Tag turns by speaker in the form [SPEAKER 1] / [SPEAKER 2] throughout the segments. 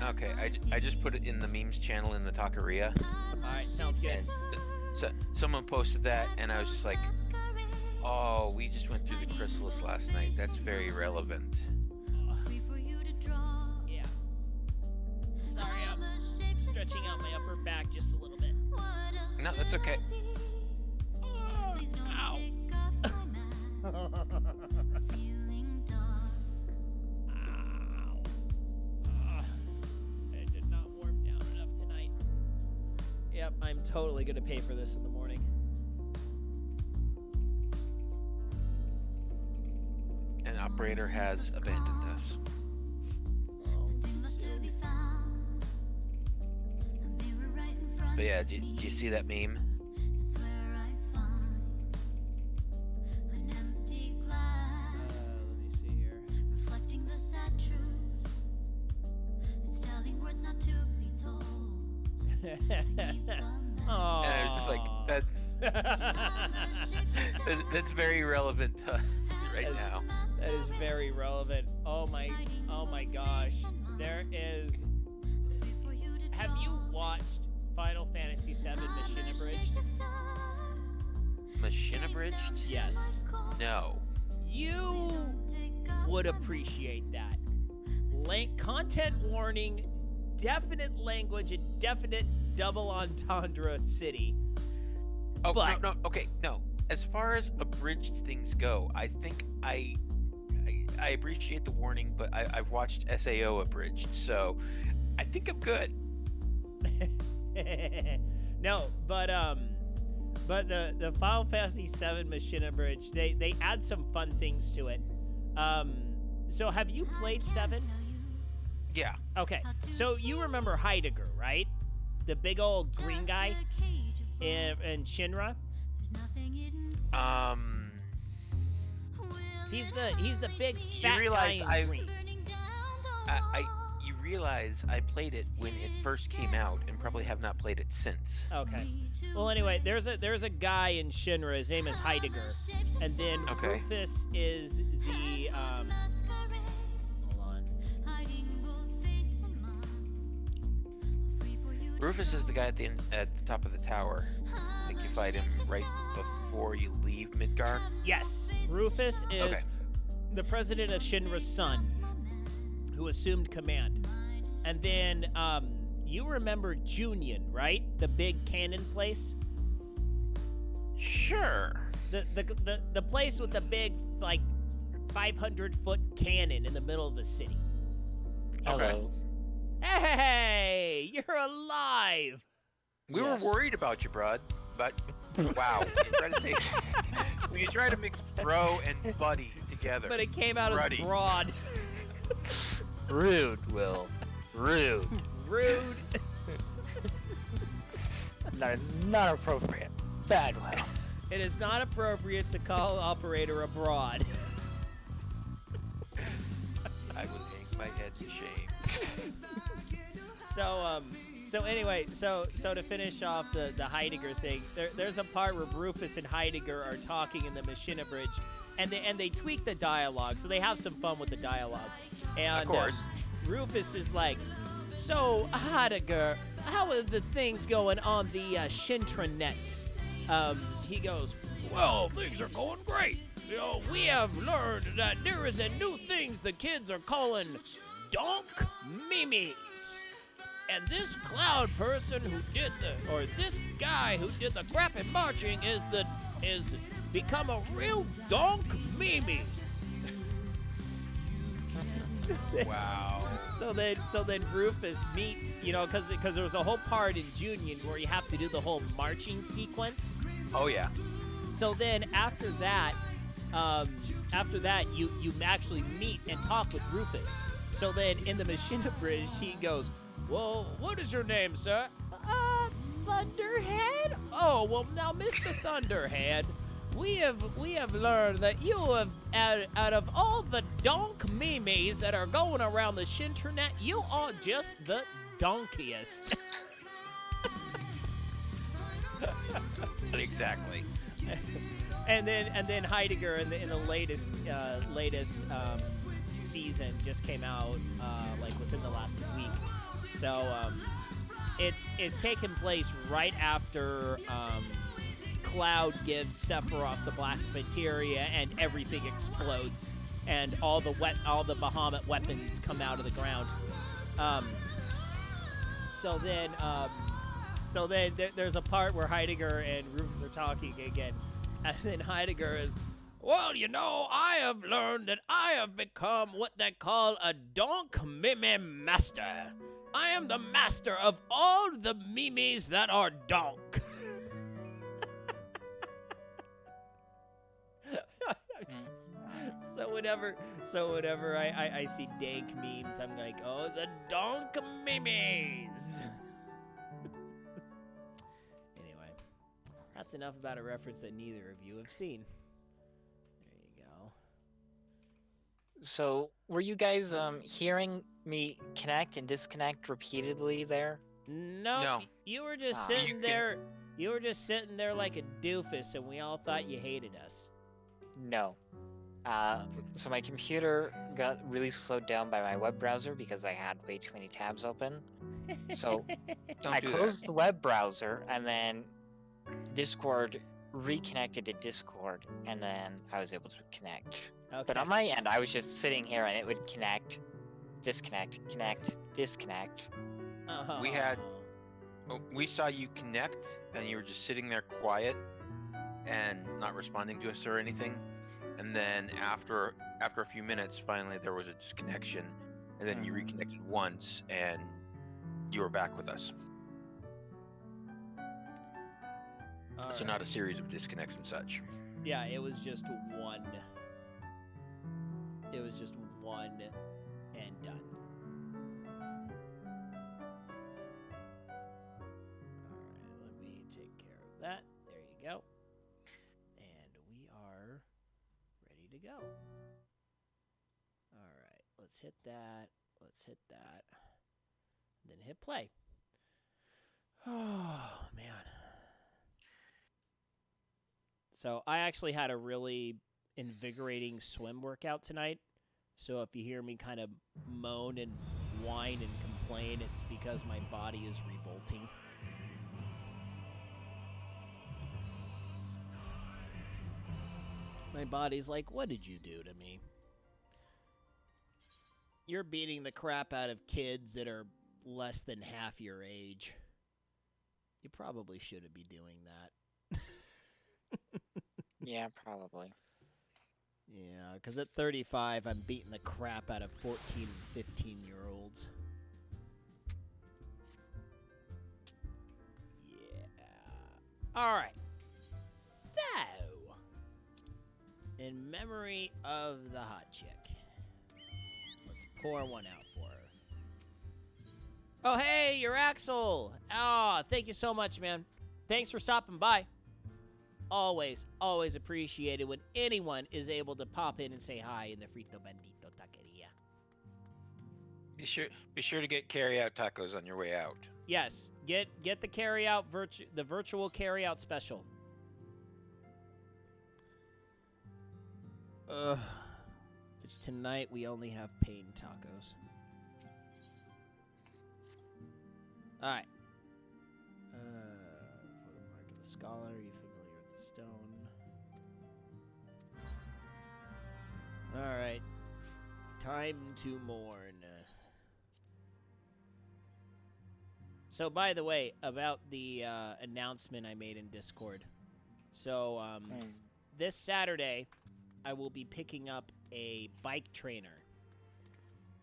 [SPEAKER 1] Okay, I just put it in the memes channel in the Taqueria.
[SPEAKER 2] Alright, sounds good.
[SPEAKER 1] And so someone posted that, and I was just like, oh, we just went through the chrysalis last night. That's very relevant.
[SPEAKER 2] Yeah. Sorry, I'm stretching out my upper back just a little bit.
[SPEAKER 1] No, that's okay.
[SPEAKER 2] Ow. Ow. It did not warm down enough tonight. Yep, I'm totally going to pay for this in the morning.
[SPEAKER 1] An operator has abandoned us. But yeah, do you see that meme?
[SPEAKER 2] Let me see here. Oh.
[SPEAKER 1] And I was just like, that's very relevant right now.
[SPEAKER 2] That is very relevant. Oh my gosh. There is. Have you watched Final Fantasy VII Machine Abridged?
[SPEAKER 1] Machine abridged?
[SPEAKER 2] Yes.
[SPEAKER 1] No.
[SPEAKER 2] You would appreciate that. Content warning, definite language, and definite double entendre city.
[SPEAKER 1] Oh,
[SPEAKER 2] But-
[SPEAKER 1] no, okay, no. As far as abridged things go, I think I appreciate the warning, but I've watched SAO abridged, so I think I'm good.
[SPEAKER 2] No, but the Final Fantasy VII Machine Abridged, they add some fun things to it. So have you played 7?
[SPEAKER 1] Yeah.
[SPEAKER 2] Okay, so you remember Heidegger, right? The big old green guy in Shinra. He's the big fat
[SPEAKER 1] realize
[SPEAKER 2] guy in green.
[SPEAKER 1] You realize I played it when it first came out and probably have not played it since.
[SPEAKER 2] Okay. Well, anyway, there's a guy in Shinra. His name is Heidegger, and then
[SPEAKER 1] Okay.
[SPEAKER 2] Rufus is the hold on.
[SPEAKER 1] Rufus is the guy at the top of the tower. I think you fight him right before you leave Midgar.
[SPEAKER 2] Yes, Rufus is
[SPEAKER 1] Okay.
[SPEAKER 2] the president of Shinra's son, who assumed command. And then you remember Junion, right? The big cannon place.
[SPEAKER 1] Sure.
[SPEAKER 2] The place with the big, like, 500-foot cannon in the middle of the city.
[SPEAKER 1] Okay.
[SPEAKER 2] Hey, you're alive!
[SPEAKER 1] We were worried about you, bud, but wow. When you try to mix bro and buddy together.
[SPEAKER 2] But it came out
[SPEAKER 1] Ruddy.
[SPEAKER 2] as broad.
[SPEAKER 3] Rude, Will. Rude.
[SPEAKER 2] Rude.
[SPEAKER 3] That is not appropriate. Bad, Will.
[SPEAKER 2] It is not appropriate to call operator abroad.
[SPEAKER 1] I would hang my head in shame.
[SPEAKER 2] So anyway, so to finish off the Heidegger thing, there's a part where Rufus and Heidegger are talking in the Machine Bridge, and they tweak the dialogue, so they have some fun with the dialogue. And
[SPEAKER 1] Of course.
[SPEAKER 2] Rufus is like, so Heidegger, how are the things going on the Shintranet? He goes, well, things are going great. You know, we have learned that there is a new things the kids are calling donk mimes. And this cloud person who did this guy who did the crappy marching is become a real donk meme.
[SPEAKER 1] Wow.
[SPEAKER 2] So then Rufus meets, because there was a whole part in Junion where you have to do the whole marching sequence.
[SPEAKER 1] Oh yeah.
[SPEAKER 2] So then after that you actually meet and talk with Rufus. So then in the Machine Bridge he goes, well, what is your name, sir? Thunderhead? Oh, well, now, Mr. Thunderhead, we have learned that you have, out of all the donk memes that are going around the Shintranet, you are just the donkiest.
[SPEAKER 1] Exactly.
[SPEAKER 2] And then Heidegger in the latest season just came out like within the last week. So it's taken place right after Cloud gives Sephiroth the black materia and everything explodes and all the Bahamut weapons come out of the ground. So then there's a part where Heidegger and Rufus are talking again, and then Heidegger is, well, you know, I have learned that I have become what they call a donk mime master. I am the master of all the mimes that are donk. So whenever I see dank memes, I'm like, oh, the donk mimes. Anyway, that's enough about a reference that neither of you have seen. There you go.
[SPEAKER 3] So, were you guys hearing me connect and disconnect repeatedly there?
[SPEAKER 2] No. You were just sitting there. You were just sitting there like a doofus, and we all thought you hated us.
[SPEAKER 3] No. So my computer got really slowed down by my web browser because I had way too many tabs open. So I closed the web browser, and then Discord reconnected to Discord, and then I was able to connect.
[SPEAKER 2] Okay.
[SPEAKER 3] But on my end, I was just sitting here, and it would connect, disconnect, connect, disconnect.
[SPEAKER 1] We saw you connect, and you were just sitting there quiet and not responding to us or anything. And then after a few minutes, finally there was a disconnection, and then you reconnected once, and you were back with us. So not a series of disconnects and such.
[SPEAKER 2] Yeah, it was just one. It was just one and done. Alright, let me take care of that. There you go. And we are ready to go. Alright, let's hit that. Let's hit that. Then hit play. Oh, man. So I actually had a really invigorating swim workout tonight. So if you hear me kind of moan and whine and complain, it's because my body is revolting. My body's like, what did you do to me? You're beating the crap out of kids that are less than half your age. You probably shouldn't be doing that.
[SPEAKER 3] Yeah, probably.
[SPEAKER 2] Yeah, because at 35, I'm beating the crap out of 14 and 15-year-olds. Yeah. All right. So, in memory of the hot chick, let's pour one out for her. Oh, hey, you're Axel. Oh, thank you so much, man. Thanks for stopping by. Always appreciated when anyone is able to pop in and say hi in the Frito Bandito Taqueria.
[SPEAKER 1] Be sure to get carry-out tacos on your way out.
[SPEAKER 2] Yes, get the carry-out the virtual carry-out special. Which tonight we only have pain tacos. All right. For the mark of the scholar, are you familiar with the stone? All right. Time to mourn. So, by the way, about the announcement I made in Discord. So, this Saturday, I will be picking up a bike trainer,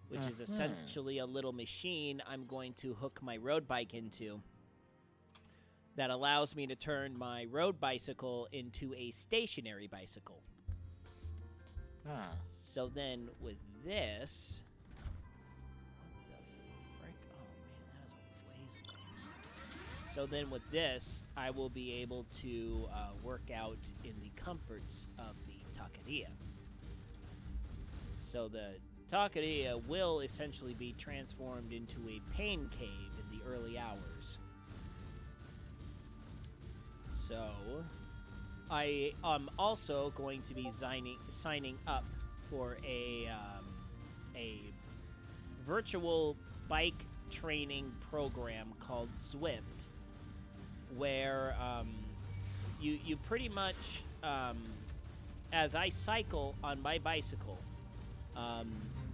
[SPEAKER 2] which is essentially a little machine I'm going to hook my road bike into that allows me to turn my road bicycle into a stationary bicycle. So then with this... What the frick? Oh, man, that is a ways away. So then with this, I will be able to work out in the comforts of the taqueria. So the taqueria will essentially be transformed into a pain cave in the early hours. So, I am also going to be signing up for a virtual bike training program called Zwift, where you pretty much, as I cycle on my bicycle,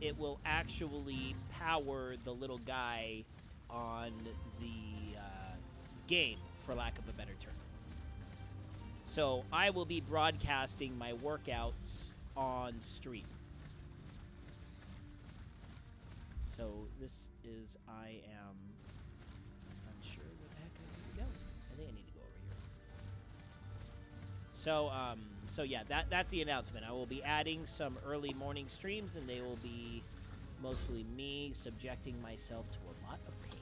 [SPEAKER 2] it will actually power the little guy on the game, for lack of a better term. So I will be broadcasting my workouts on stream. So this is, I am unsure where the heck I need to go. I think I need to go over here. So yeah, that's the announcement. I will be adding some early morning streams, and they will be mostly me subjecting myself to a lot of pain.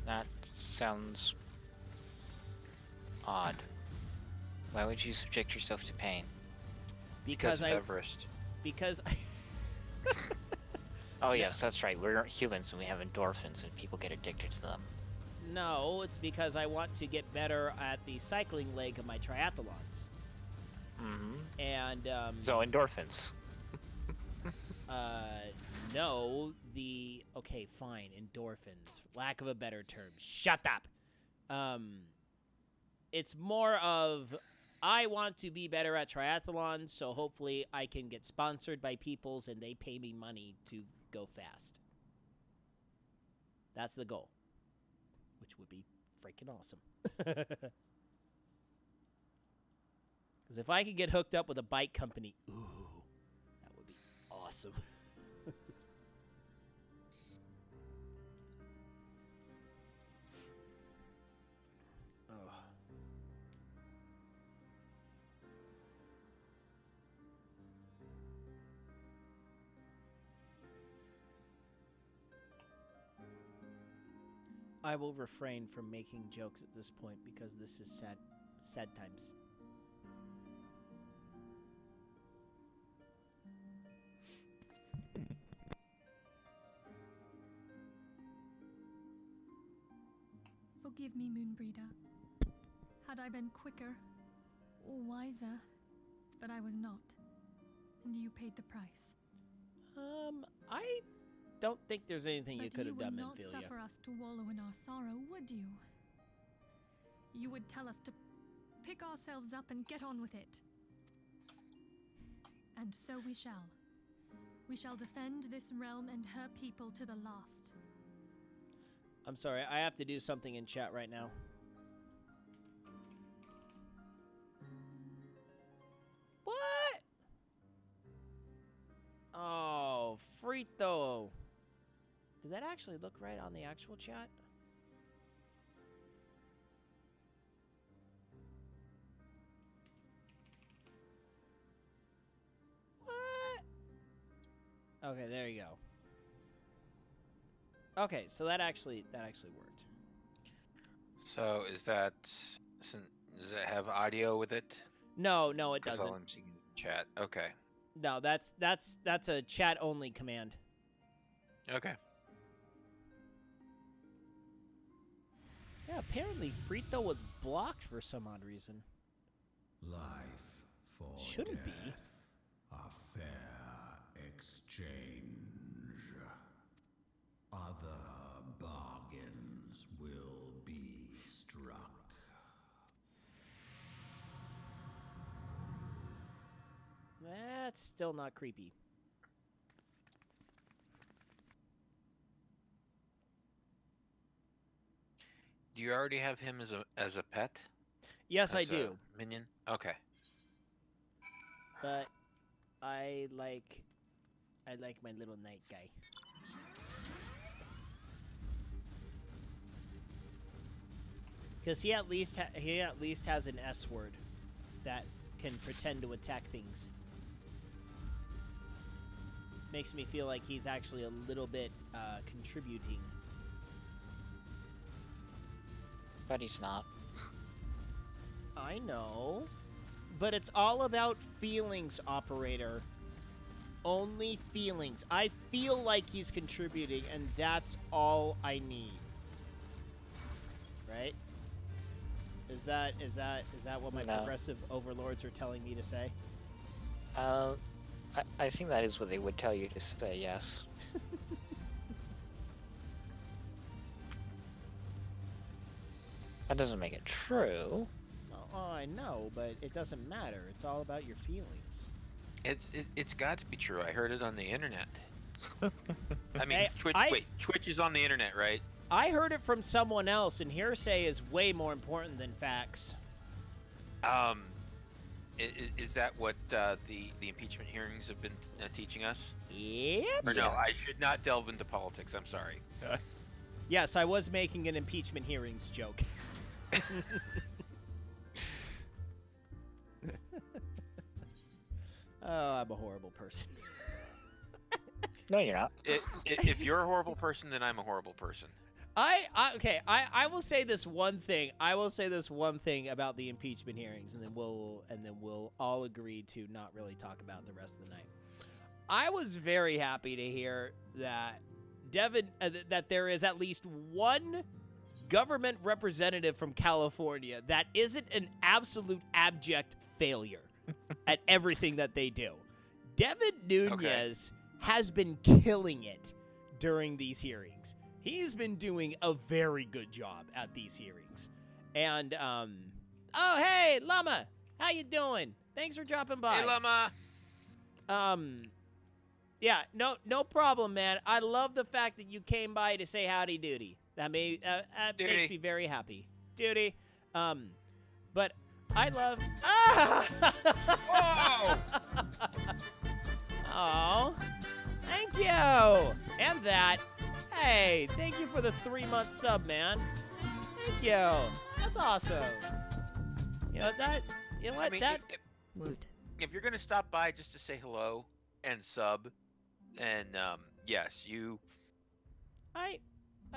[SPEAKER 3] That sounds odd. Why would you subject yourself to pain?
[SPEAKER 1] Because of Everest.
[SPEAKER 2] Because I...
[SPEAKER 3] Oh yes, that's right. We're humans and we have endorphins and people get addicted to them.
[SPEAKER 2] No, it's because I want to get better at the cycling leg of my triathlons.
[SPEAKER 3] Mm-hmm.
[SPEAKER 2] And
[SPEAKER 3] so endorphins.
[SPEAKER 2] No, okay, fine, endorphins. Lack of a better term. Shut up. It's more of, I want to be better at triathlons, so hopefully I can get sponsored by peoples and they pay me money to go fast. That's the goal, which would be freaking awesome. Because if I could get hooked up with a bike company, ooh, that would be awesome. I will refrain from making jokes at this point because this is sad times.
[SPEAKER 4] Forgive me, Moonbreeder. Had I been quicker or wiser, but I was not, and you paid the price.
[SPEAKER 2] I don't think there's anything you could have done,
[SPEAKER 4] But you would
[SPEAKER 2] Minfilia.
[SPEAKER 4] not suffer us to wallow in our sorrow, would you? You would tell us to pick ourselves up and get on with it. And so we shall. We shall defend this realm and her people to the last.
[SPEAKER 2] I'm sorry, I have to do something in chat right now. What? Oh, Frito. Did that actually look right on the actual chat? What? Okay, there you go. Okay, so that actually worked.
[SPEAKER 1] So does it have audio with it?
[SPEAKER 2] No, it
[SPEAKER 1] That's
[SPEAKER 2] doesn't.
[SPEAKER 1] all I'm seeing in the chat. Okay.
[SPEAKER 2] No, that's a chat only command.
[SPEAKER 1] Okay.
[SPEAKER 2] Yeah, apparently Frito was blocked for some odd reason.
[SPEAKER 5] Life for
[SPEAKER 2] Shouldn't be.
[SPEAKER 5] death, a fair exchange. Other bargains will be struck.
[SPEAKER 2] That's still not creepy.
[SPEAKER 1] Do you already have him as a pet?
[SPEAKER 2] Yes, I
[SPEAKER 1] As a
[SPEAKER 2] do.
[SPEAKER 1] minion? Okay.
[SPEAKER 2] But I like my little night guy. Because he at least has an S word that can pretend to attack things. Makes me feel like he's actually a little bit contributing.
[SPEAKER 3] But he's not.
[SPEAKER 2] I know. But it's all about feelings, operator. Only feelings. I feel like he's contributing, and that's all I need. Right? Is that what my
[SPEAKER 3] No.
[SPEAKER 2] progressive overlords are telling me to say?
[SPEAKER 3] I think that is what they would tell you to say, yes. That doesn't make it true.
[SPEAKER 2] Oh, I know, but it doesn't matter. It's all about your feelings.
[SPEAKER 1] It's got to be true. I heard it on the internet. I mean,
[SPEAKER 2] Hey,
[SPEAKER 1] Twitch is on the internet, right?
[SPEAKER 2] I heard it from someone else, and hearsay is way more important than facts.
[SPEAKER 1] Is that what the impeachment hearings have been teaching us?
[SPEAKER 2] Yep.
[SPEAKER 1] Or no, I should not delve into politics. I'm sorry.
[SPEAKER 2] Yes, I was making an impeachment hearings joke. Oh, I'm a horrible person.
[SPEAKER 3] No, you're not.
[SPEAKER 1] If you're a horrible person, then I'm a horrible person.
[SPEAKER 2] I will say this one thing. I will say this one thing about the impeachment hearings, and then we'll all agree to not really talk about it the rest of the night. I was very happy to hear that Devin that there is at least one government representative from California that isn't an absolute abject failure at everything that they do. Devin Nunes has been killing it during these hearings. He's been doing a very good job at these hearings. And, oh, hey, Llama, how you doing? Thanks for dropping by.
[SPEAKER 1] Hey, Llama.
[SPEAKER 2] Yeah, no problem, man. I love the fact that you came by to say howdy doody. That makes me very happy. Duty. But I love...
[SPEAKER 1] Whoa!
[SPEAKER 2] Oh, thank you. And that. Hey, thank you for the 3-month sub, man. Thank you. That's awesome. You know that. You know what?
[SPEAKER 1] I mean,
[SPEAKER 2] that.
[SPEAKER 1] if you're gonna stop by just to say hello and sub, and yes, you.
[SPEAKER 2] I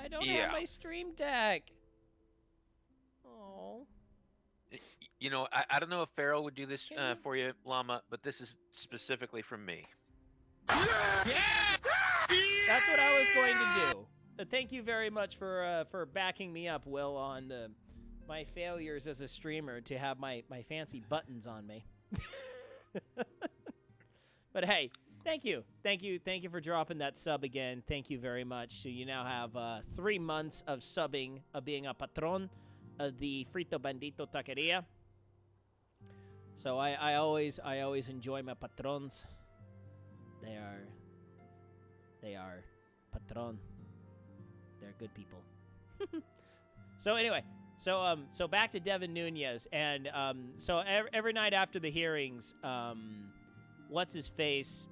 [SPEAKER 2] don't have my stream deck. Oh.
[SPEAKER 1] You know, I don't know if Farrell would do this for you, Llama, but this is specifically from me.
[SPEAKER 2] That's what I was going to do. Thank you very much for backing me up, Will, on my failures as a streamer to have my fancy buttons on me. But hey, thank you for dropping that sub again. Thank you very much. So you now have 3 months of subbing, of being a patron of the Frito Bandito Taqueria. So I always enjoy my patrons. They are patron. They're good people. So anyway, so back to Devin Nunes, and so every night after the hearings, what's his face?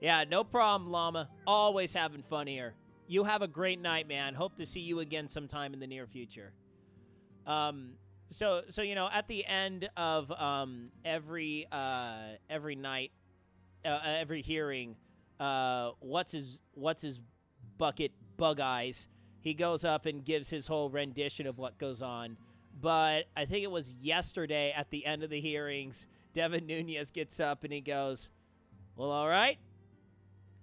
[SPEAKER 2] Yeah, no problem, Llama. Always having fun here. You have a great night, man. Hope to see you again sometime in the near future. So you know, at the end of every night, every hearing, what's his bucket, Bug Eyes, he goes up and gives his whole rendition of what goes on. But I think it was yesterday at the end of the hearings, Devin Nunes gets up and he goes, well, all right.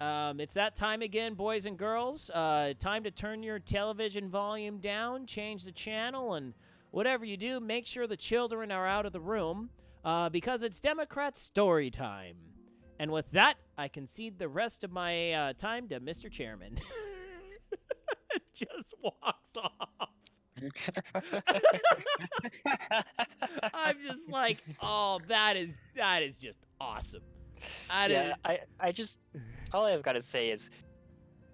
[SPEAKER 2] It's that time again, boys and girls. Time to turn your television volume down, change the channel, and whatever you do, make sure the children are out of the room, because it's Democrat story time. And with that, I concede the rest of my time to Mr. Chairman. Just walks off. I'm just like, oh, that is just awesome.
[SPEAKER 3] I just, all I've got to say is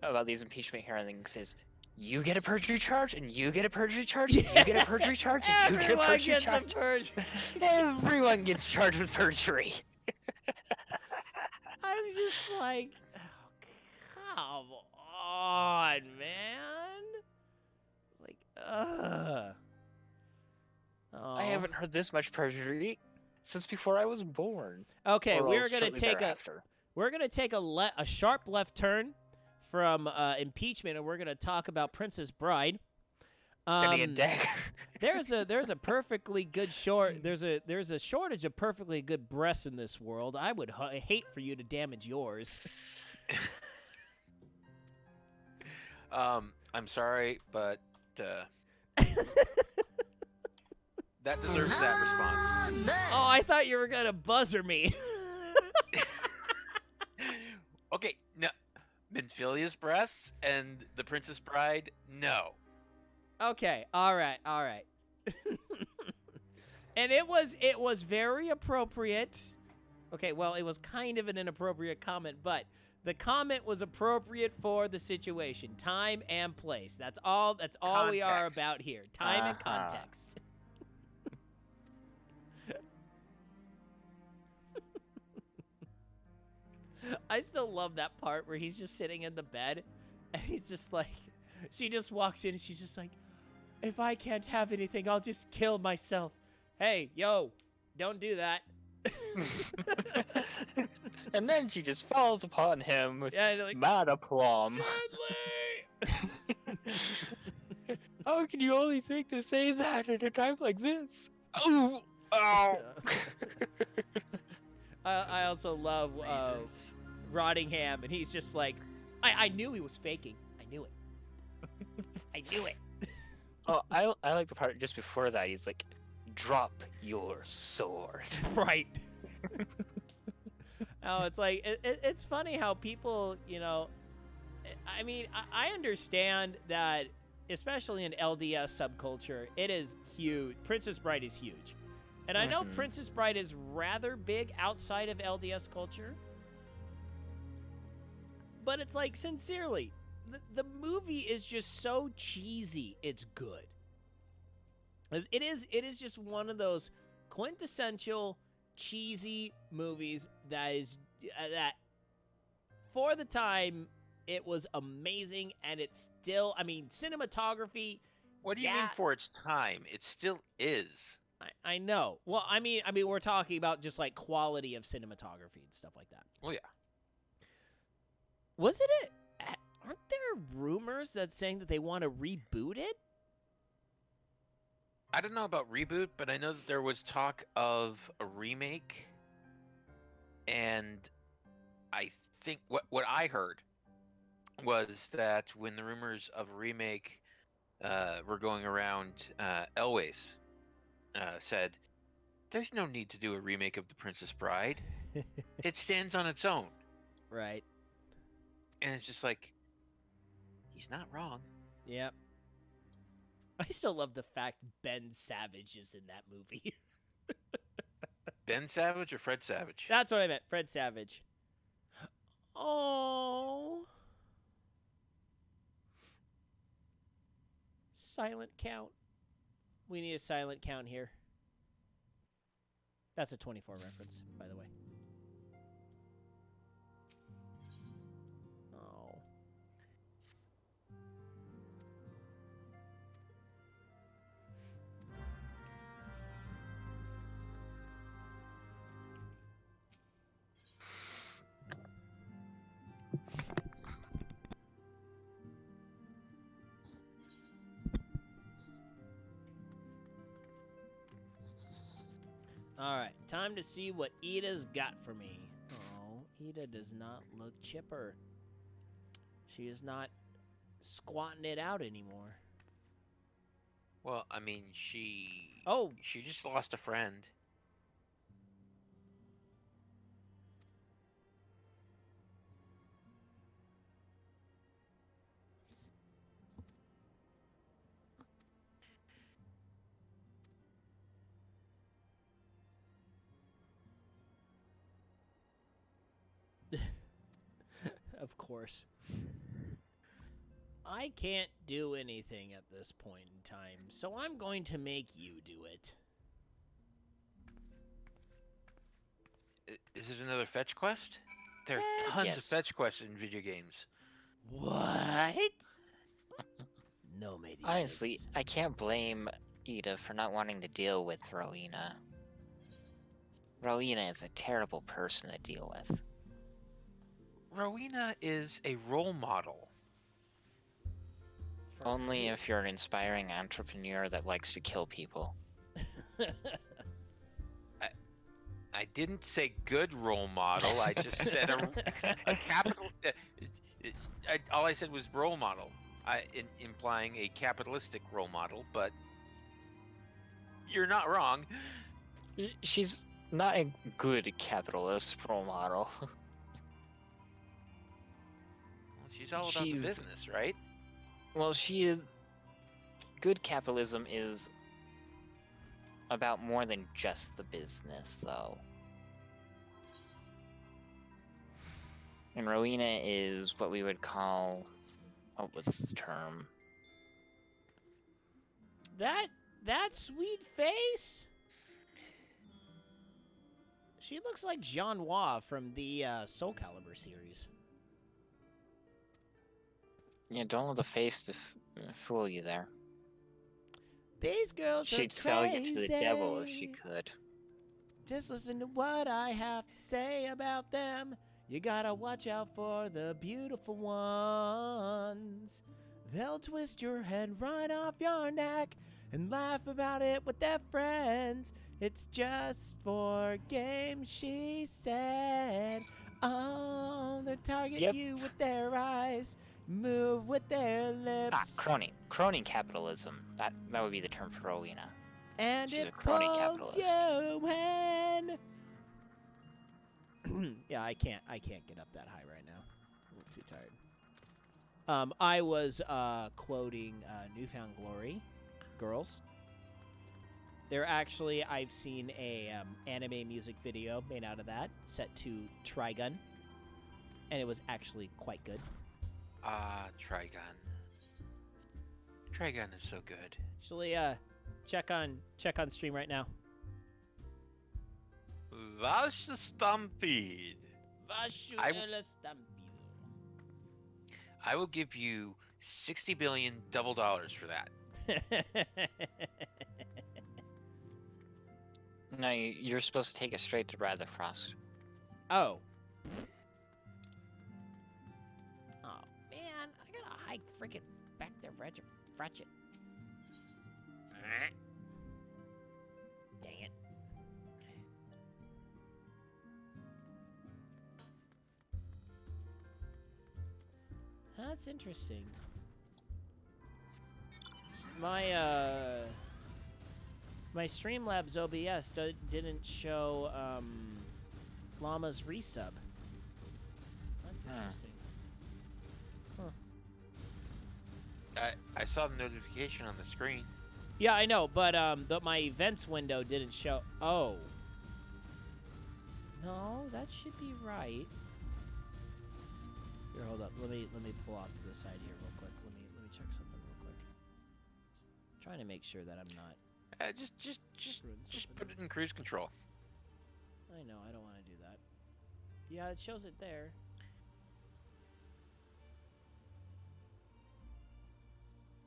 [SPEAKER 3] about these impeachment hearings is, you get a perjury charge, and you get a perjury charge, and you get a perjury charge, and you get a perjury charge. Everyone gets charged with perjury.
[SPEAKER 2] I'm just like, oh, come on, man. Like,
[SPEAKER 3] I haven't heard this much perjury since before I was born.
[SPEAKER 2] Okay, we're gonna take a sharp left turn from impeachment, and we're gonna talk about Princess Bride.
[SPEAKER 3] Getting a dagger.
[SPEAKER 2] There's a perfectly good there's a shortage of perfectly good breasts in this world. I would hate for you to damage yours.
[SPEAKER 1] I'm sorry, but that deserves that response.
[SPEAKER 2] Oh, I thought you were gonna buzzer me.
[SPEAKER 1] Okay, no, Minfilia's breasts and the Princess Bride, no.
[SPEAKER 2] Okay, all right. And it was very appropriate. Okay, well, it was kind of an inappropriate comment, but the comment was appropriate for the situation, time and place. That's all we are
[SPEAKER 1] Context.
[SPEAKER 2] about here. Time and
[SPEAKER 3] Uh-huh.
[SPEAKER 2] context. I still love that part where he's just sitting in the bed and he's just like, she just walks in and she's just like, if I can't have anything, I'll just kill myself. Hey, yo, don't do that.
[SPEAKER 3] And then she just falls upon him with
[SPEAKER 2] Yeah, like,
[SPEAKER 3] mad aplomb.
[SPEAKER 2] Deadly!
[SPEAKER 3] How can you only think to say that at a time like this? Oh, ow!
[SPEAKER 2] I also love
[SPEAKER 1] Reasons.
[SPEAKER 2] Rottingham, and he's just like, I knew he was faking. I knew it. I knew it.
[SPEAKER 3] Oh, I like the part just before that. He's like, drop your sword.
[SPEAKER 2] Right. Oh, it's like it's funny how people, you know, I mean, I understand that, especially in LDS subculture, it is huge. Princess Bride is huge, and I know
[SPEAKER 3] Mhm.
[SPEAKER 2] Princess Bride is rather big outside of LDS culture. But it's like, sincerely, the movie is just so cheesy. It's good. It is just one of those quintessential cheesy movies that is that for the time it was amazing, and it's still, I mean, cinematography.
[SPEAKER 1] What do you mean
[SPEAKER 2] Yeah.
[SPEAKER 1] for its time? It still is.
[SPEAKER 2] I know. Well, I mean we're talking about just like quality of cinematography and stuff like that.
[SPEAKER 1] Well, yeah.
[SPEAKER 2] Wasn't it? Aren't there rumors that's saying that they want to reboot it?
[SPEAKER 1] I don't know about reboot, but I know that there was talk of a remake, and I think what I heard was that when the rumors of a remake were going around, Elways said, "There's no need to do a remake of The Princess Bride. It stands on its own."
[SPEAKER 2] Right.
[SPEAKER 1] And it's just like, he's not wrong.
[SPEAKER 2] Yep. I still love the fact Ben Savage is in that movie.
[SPEAKER 1] Ben Savage or Fred Savage?
[SPEAKER 2] That's what I meant. Fred Savage. Oh. Silent count. We need a silent count here. That's a 24 reference, by the way. Oh. All right, time to see what Ida's got for me. Oh, Ida does not look chipper. She is not squatting it out anymore.
[SPEAKER 1] Well, I mean, she just lost a friend.
[SPEAKER 2] Of course. I can't do anything at this point in time, so I'm going to make you do it.
[SPEAKER 1] Is it another fetch quest? There are tons of
[SPEAKER 3] Yes.
[SPEAKER 1] fetch quests in video games.
[SPEAKER 2] What? No, Middy.
[SPEAKER 3] Honestly, I can't blame Ida for not wanting to deal with Rowena. Rowena is a terrible person to deal with.
[SPEAKER 1] Rowena is a role model.
[SPEAKER 3] Only if you're an inspiring entrepreneur that likes to kill people.
[SPEAKER 1] I didn't say good role model. I just said a capital. All I said was role model, implying a capitalistic role model. But you're not wrong.
[SPEAKER 3] She's not a good capitalist role model.
[SPEAKER 1] Well, she's all about the
[SPEAKER 3] She's-
[SPEAKER 1] business, right?
[SPEAKER 3] Well, she is. Good capitalism is about more than just the business, though. And Rowena is what we would call... what was the term?
[SPEAKER 2] That sweet face? She looks like Jean Noir from the Soul Calibur series.
[SPEAKER 3] Yeah, don't let the face fool you there.
[SPEAKER 2] These girls are
[SPEAKER 3] She'd
[SPEAKER 2] crazy.
[SPEAKER 3] sell you to the devil if she could.
[SPEAKER 2] Just listen to what I have to say about them. You gotta watch out for the beautiful ones. They'll twist your head right off your neck and laugh about it with their friends. It's just for games, she said. Oh, they target you with their eyes, move with their lips.
[SPEAKER 3] Croning capitalism. That would be the term for Rowena.
[SPEAKER 2] And
[SPEAKER 3] she's
[SPEAKER 2] it
[SPEAKER 3] a crony
[SPEAKER 2] pulls
[SPEAKER 3] capitalist.
[SPEAKER 2] you in. Yeah, I can't get up that high right now. I'm a little too tired. I was quoting Newfound Glory girls. They're actually, I've seen a anime music video made out of that, set to Trigun, and it was actually quite good.
[SPEAKER 1] Trigun. Trigun is so good.
[SPEAKER 2] Actually, check on stream right now.
[SPEAKER 1] Vash Stampede. I will give you 60 billion double dollars for that.
[SPEAKER 3] No, you're supposed to take it straight to Ratherfrost.
[SPEAKER 2] Oh. Oh, man. I gotta hike freaking back there, Fratchet. Dang it. That's interesting. My Streamlabs OBS didn't show Llama's resub. That's interesting. Huh.
[SPEAKER 1] I saw the notification on the screen.
[SPEAKER 2] Yeah, I know, but my events window didn't show. Oh. No, that should be right. Here, hold up. Let me pull off to the side here real quick. Let me check something real quick. Trying to make sure that I'm not.
[SPEAKER 1] Just put it in cruise control.
[SPEAKER 2] I know, I don't want to do that. Yeah, it shows it there.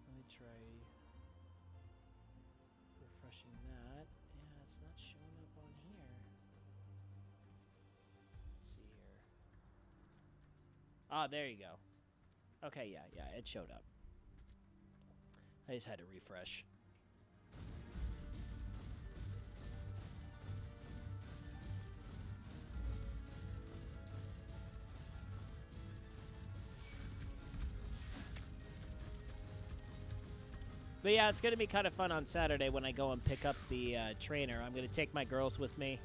[SPEAKER 2] Let me try refreshing that. Yeah, it's not showing up on here. Let's see here. Ah, there you go. Okay, yeah, it showed up. I just had to refresh. But yeah, it's going to be kind of fun on Saturday when I go and pick up the trainer. I'm going to take my girls with me.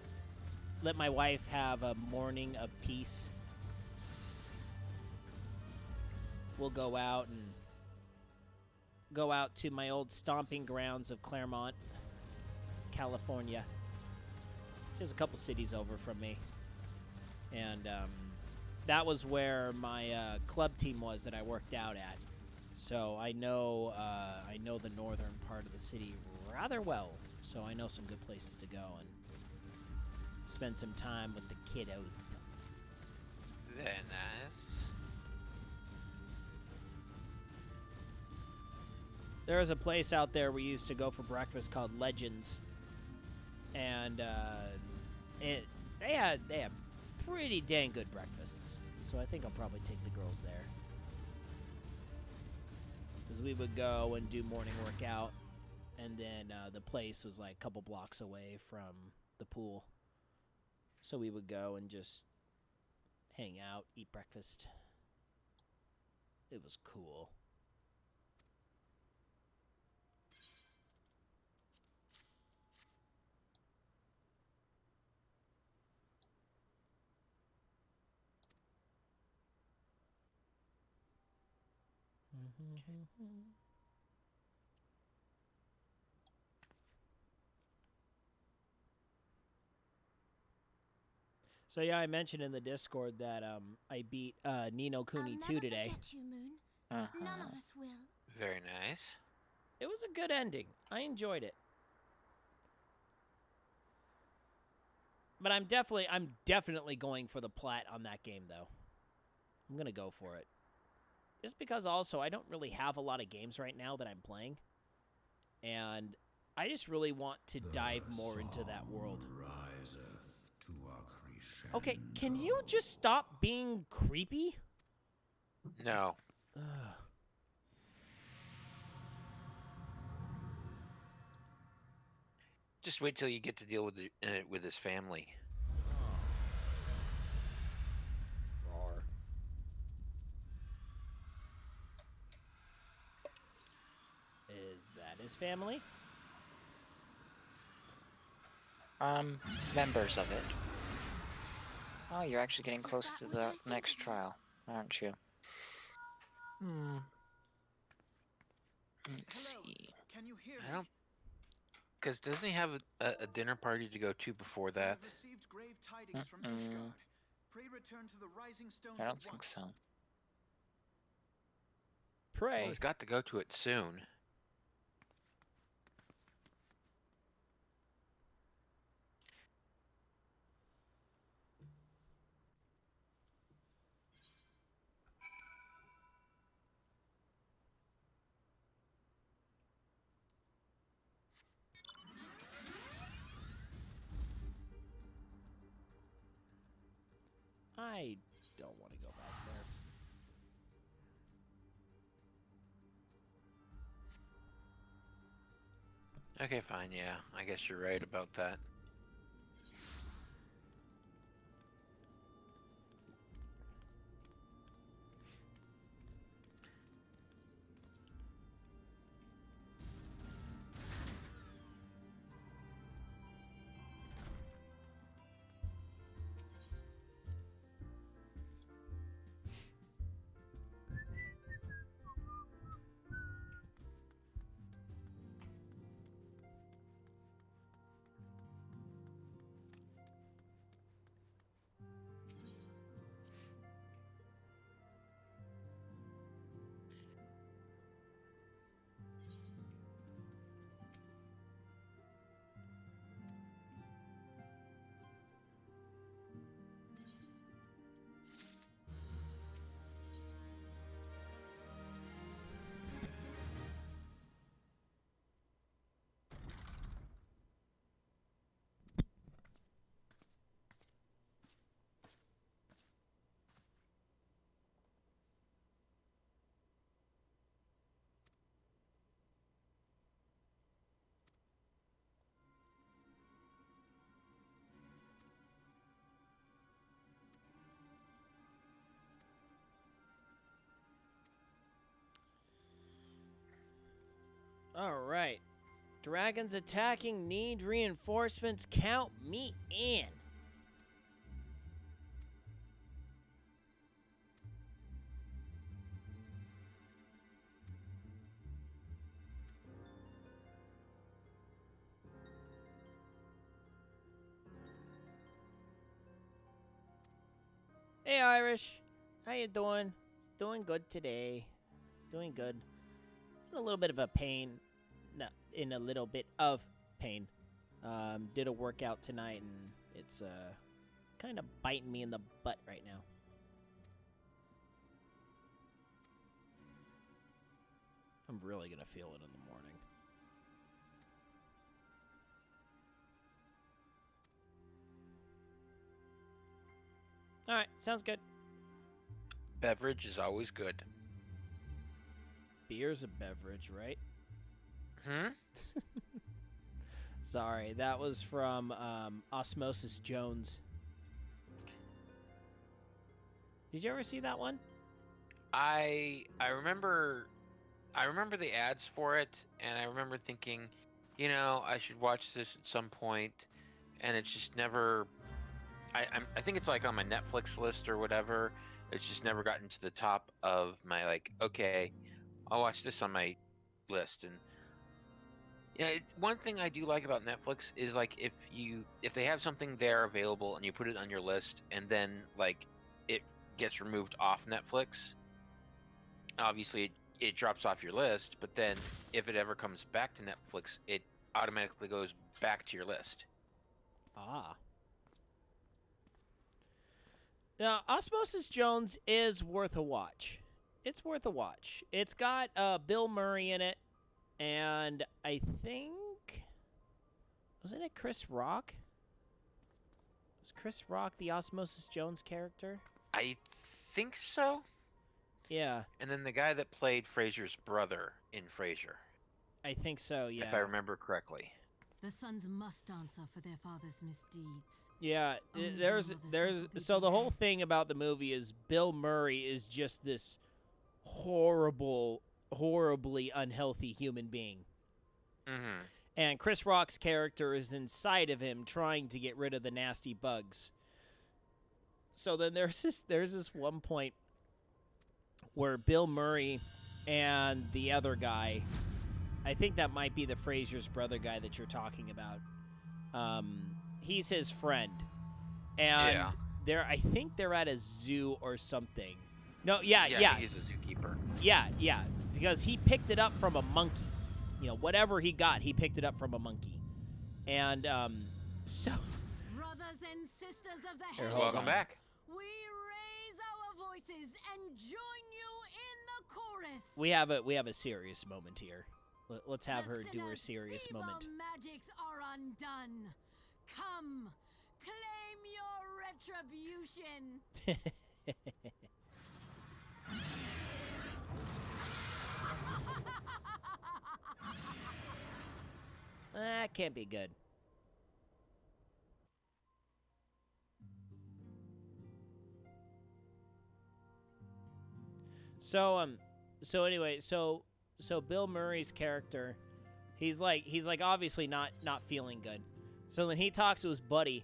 [SPEAKER 2] Let my wife have a morning of peace. We'll go out to my old stomping grounds of Claremont, California. Just a couple cities over from me. And that was where my club team was that I worked out at. So I know the northern part of the city rather well. So I know some good places to go and spend some time with the kiddos.
[SPEAKER 1] Very nice.
[SPEAKER 2] There was a place out there we used to go for breakfast called Legends, and they had pretty dang good breakfasts. So I think I'll probably take the girls there. Because we would go and do morning workout, and then the place was like a couple blocks away from the pool. So we would go and just hang out, eat breakfast. It was cool. So yeah, I mentioned in the Discord that I beat Nino Kuni 2 today.
[SPEAKER 6] Forget you, Moon. None of us will.
[SPEAKER 1] Very nice.
[SPEAKER 2] It was a good ending. I enjoyed it. But I'm definitely going for the plat on that game though. I'm gonna go for it. Just because also I don't really have a lot of games right now that I'm playing. And I just really want to dive more into that world. Okay, can you just stop being creepy?
[SPEAKER 1] No. Just wait till you get to deal with his family.
[SPEAKER 2] Roar. Is that his family?
[SPEAKER 3] Members of it. Oh, you're actually getting close to the next trial, aren't you? Let's see.
[SPEAKER 7] Can you hear
[SPEAKER 1] I don't. Because doesn't he have a dinner party to go to before that?
[SPEAKER 7] Received grave tidings from Ishgard. Pray return to the Rising Stones
[SPEAKER 3] I
[SPEAKER 7] at
[SPEAKER 3] don't think
[SPEAKER 7] once.
[SPEAKER 3] so.
[SPEAKER 2] Pray.
[SPEAKER 1] Well, he's got to go to it soon.
[SPEAKER 2] I don't want to go back there.
[SPEAKER 1] Okay, fine, yeah. I guess you're right about that.
[SPEAKER 2] All right. Dragons attacking, need reinforcements, count me in. Hey Irish, how you doing? Doing good today. Doing good. In a little bit of a pain. No, in a little bit of pain. Did a workout tonight and it's kind of biting me in the butt right now. I'm really gonna feel it in the morning. All right, sounds good.
[SPEAKER 1] Beverage is always good.
[SPEAKER 2] Beer's a beverage, right?
[SPEAKER 1] Hmm?
[SPEAKER 2] Sorry, that was from Osmosis Jones. Did you ever see that one?
[SPEAKER 1] I remember the ads for it, and I remember thinking, you know, I should watch this at some point, and it's just never. I think it's like on my Netflix list or whatever. It's just never gotten to the top of my like. Okay, I'll watch this on my list, and Yeah, it's one thing I do like about Netflix is like if they have something there available and you put it on your list and then like it gets removed off Netflix, obviously it drops off your list, but then if it ever comes back to Netflix, it automatically goes back to your list.
[SPEAKER 2] Ah. Now, Osmosis Jones is worth a watch. It's worth a watch. It's got Bill Murray in it, and I think... Wasn't it Chris Rock? Was Chris Rock the Osmosis Jones character?
[SPEAKER 1] I think so.
[SPEAKER 2] Yeah.
[SPEAKER 1] And then the guy that played Frasier's brother in Frasier.
[SPEAKER 2] I think so, yeah.
[SPEAKER 1] If I remember correctly.
[SPEAKER 6] The sons must answer for their father's misdeeds.
[SPEAKER 2] Yeah, there's so the whole thing about the movie is Bill Murray is just this horribly unhealthy human being.
[SPEAKER 1] Mm-hmm.
[SPEAKER 2] And Chris Rock's character is inside of him trying to get rid of the nasty bugs. So then there's this one point where Bill Murray and the other guy, I think that might be the Frasier's brother guy that you're talking about. He's his friend, and I think they're at a zoo or something. No, yeah.
[SPEAKER 1] He's a zookeeper.
[SPEAKER 2] Yeah, because he picked it up from a monkey. You know, whatever he got, he picked it up from a monkey, and so.
[SPEAKER 6] Brothers and sisters of the
[SPEAKER 2] Here,
[SPEAKER 6] heavens,
[SPEAKER 1] Welcome back.
[SPEAKER 6] we raise our voices and join you in the chorus.
[SPEAKER 2] We have a serious moment here. Let's have her do her serious moment.
[SPEAKER 6] Magics are undone. Come, claim your retribution.
[SPEAKER 2] That can't be good. So anyway, so Bill Murray's character, he's like obviously not feeling good. So then he talks to his buddy,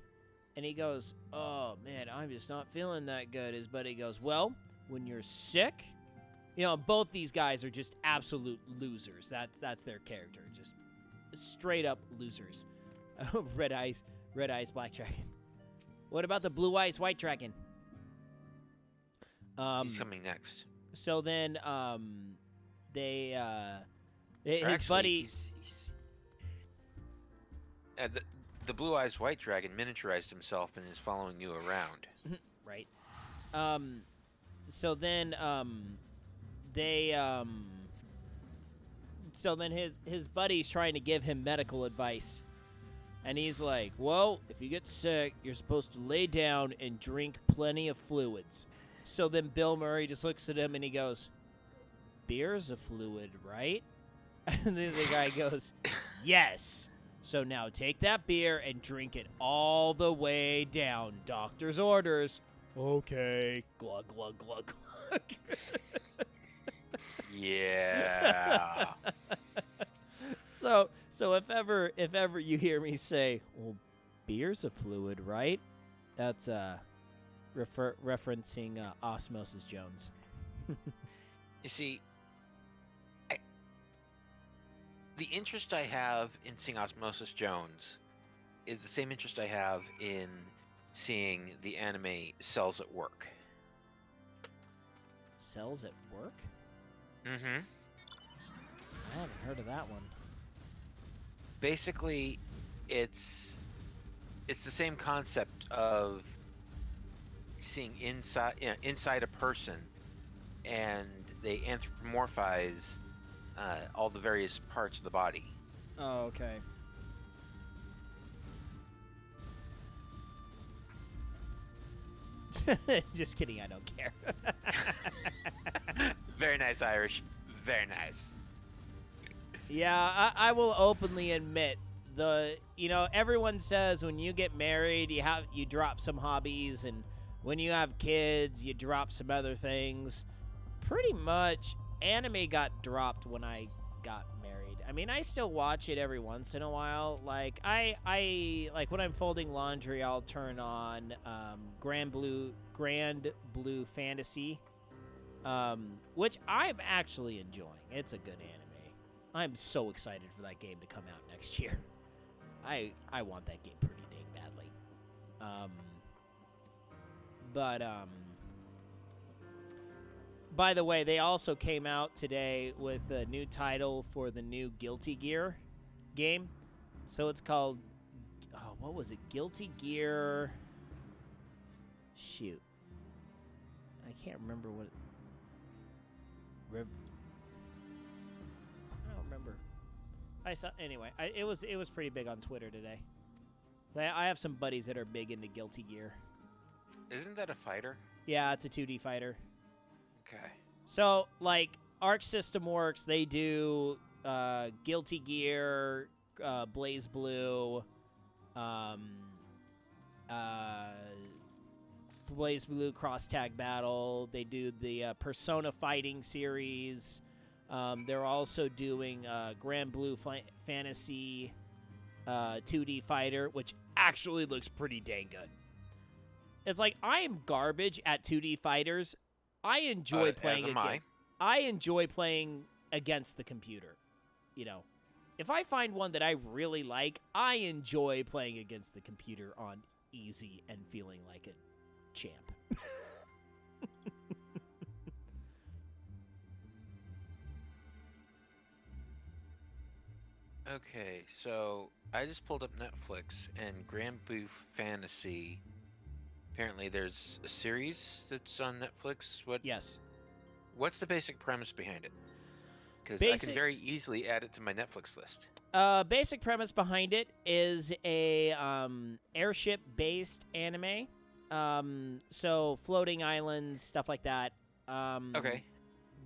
[SPEAKER 2] and he goes, "Oh man, I'm just not feeling that good." His buddy goes, "Well, when you're sick," you know, both these guys are just absolute losers. That's their character, just straight up losers. Red eyes, black dragon. What about the blue eyes, white dragon?
[SPEAKER 1] He's coming next.
[SPEAKER 2] So then, his
[SPEAKER 1] Actually,
[SPEAKER 2] buddy.
[SPEAKER 1] The blue eyes white dragon miniaturized himself and is following you around.
[SPEAKER 2] Right. So then, So then his buddy's trying to give him medical advice. And he's like, "Well, if you get sick, you're supposed to lay down and drink plenty of fluids." So then Bill Murray just looks at him and he goes, "Beer's a fluid, right?" And then the guy goes, "Yes. So now take that beer and drink it all the way down. Doctor's orders." Okay. Glug, glug, glug, glug.
[SPEAKER 1] Yeah.
[SPEAKER 2] So if ever you hear me say, "Well, beer's a fluid, right?" That's referencing Osmosis Jones.
[SPEAKER 1] You see, the interest I have in seeing Osmosis Jones is the same interest I have in seeing the anime Cells at Work.
[SPEAKER 2] Cells at Work?
[SPEAKER 1] Mm-hmm.
[SPEAKER 2] I haven't heard of that one.
[SPEAKER 1] Basically, it's the same concept of seeing inside a person, and they anthropomorphize all the various parts of the body.
[SPEAKER 2] Oh, okay. Just kidding, I don't care.
[SPEAKER 1] Very nice, Irish. Very nice.
[SPEAKER 2] Yeah, I will openly admit everyone says when you get married you drop some hobbies, and when you have kids you drop some other things. Pretty much anime got dropped when I got married. I mean, I still watch it every once in a while. Like I like when I'm folding laundry, I'll turn on Grand Blue Fantasy, which I'm actually enjoying. It's a good anime. I'm so excited for that game to come out next year. I want that game pretty dang badly. By the way, they also came out today with a new title for the new Guilty Gear game. So it's called, what was it? Guilty Gear. Shoot. I can't remember what. I don't remember. I saw anyway. It was pretty big on Twitter today. I have some buddies that are big into Guilty Gear.
[SPEAKER 1] Isn't that a fighter?
[SPEAKER 2] Yeah, it's a 2D fighter.
[SPEAKER 1] Okay.
[SPEAKER 2] So, like, Arc System Works, they do Guilty Gear, Blaze Blue, Blaze Blue Cross Tag Battle. They do the Persona Fighting series. They're also doing Grand Blue Fantasy 2D Fighter, which actually looks pretty dang good. It's like, I am garbage at 2D fighters. I enjoy playing against. I enjoy playing against the computer. You know, if I find one that I really like, I enjoy playing against the computer on easy and feeling like a champ.
[SPEAKER 1] Okay, so I just pulled up Netflix and Grand Blue Fantasy. Apparently, there's a series that's on Netflix.
[SPEAKER 2] Yes.
[SPEAKER 1] What's the basic premise behind it? Because I can very easily add it to my Netflix list.
[SPEAKER 2] Basic premise behind it is a airship-based anime. So floating islands, stuff like that.
[SPEAKER 1] Okay.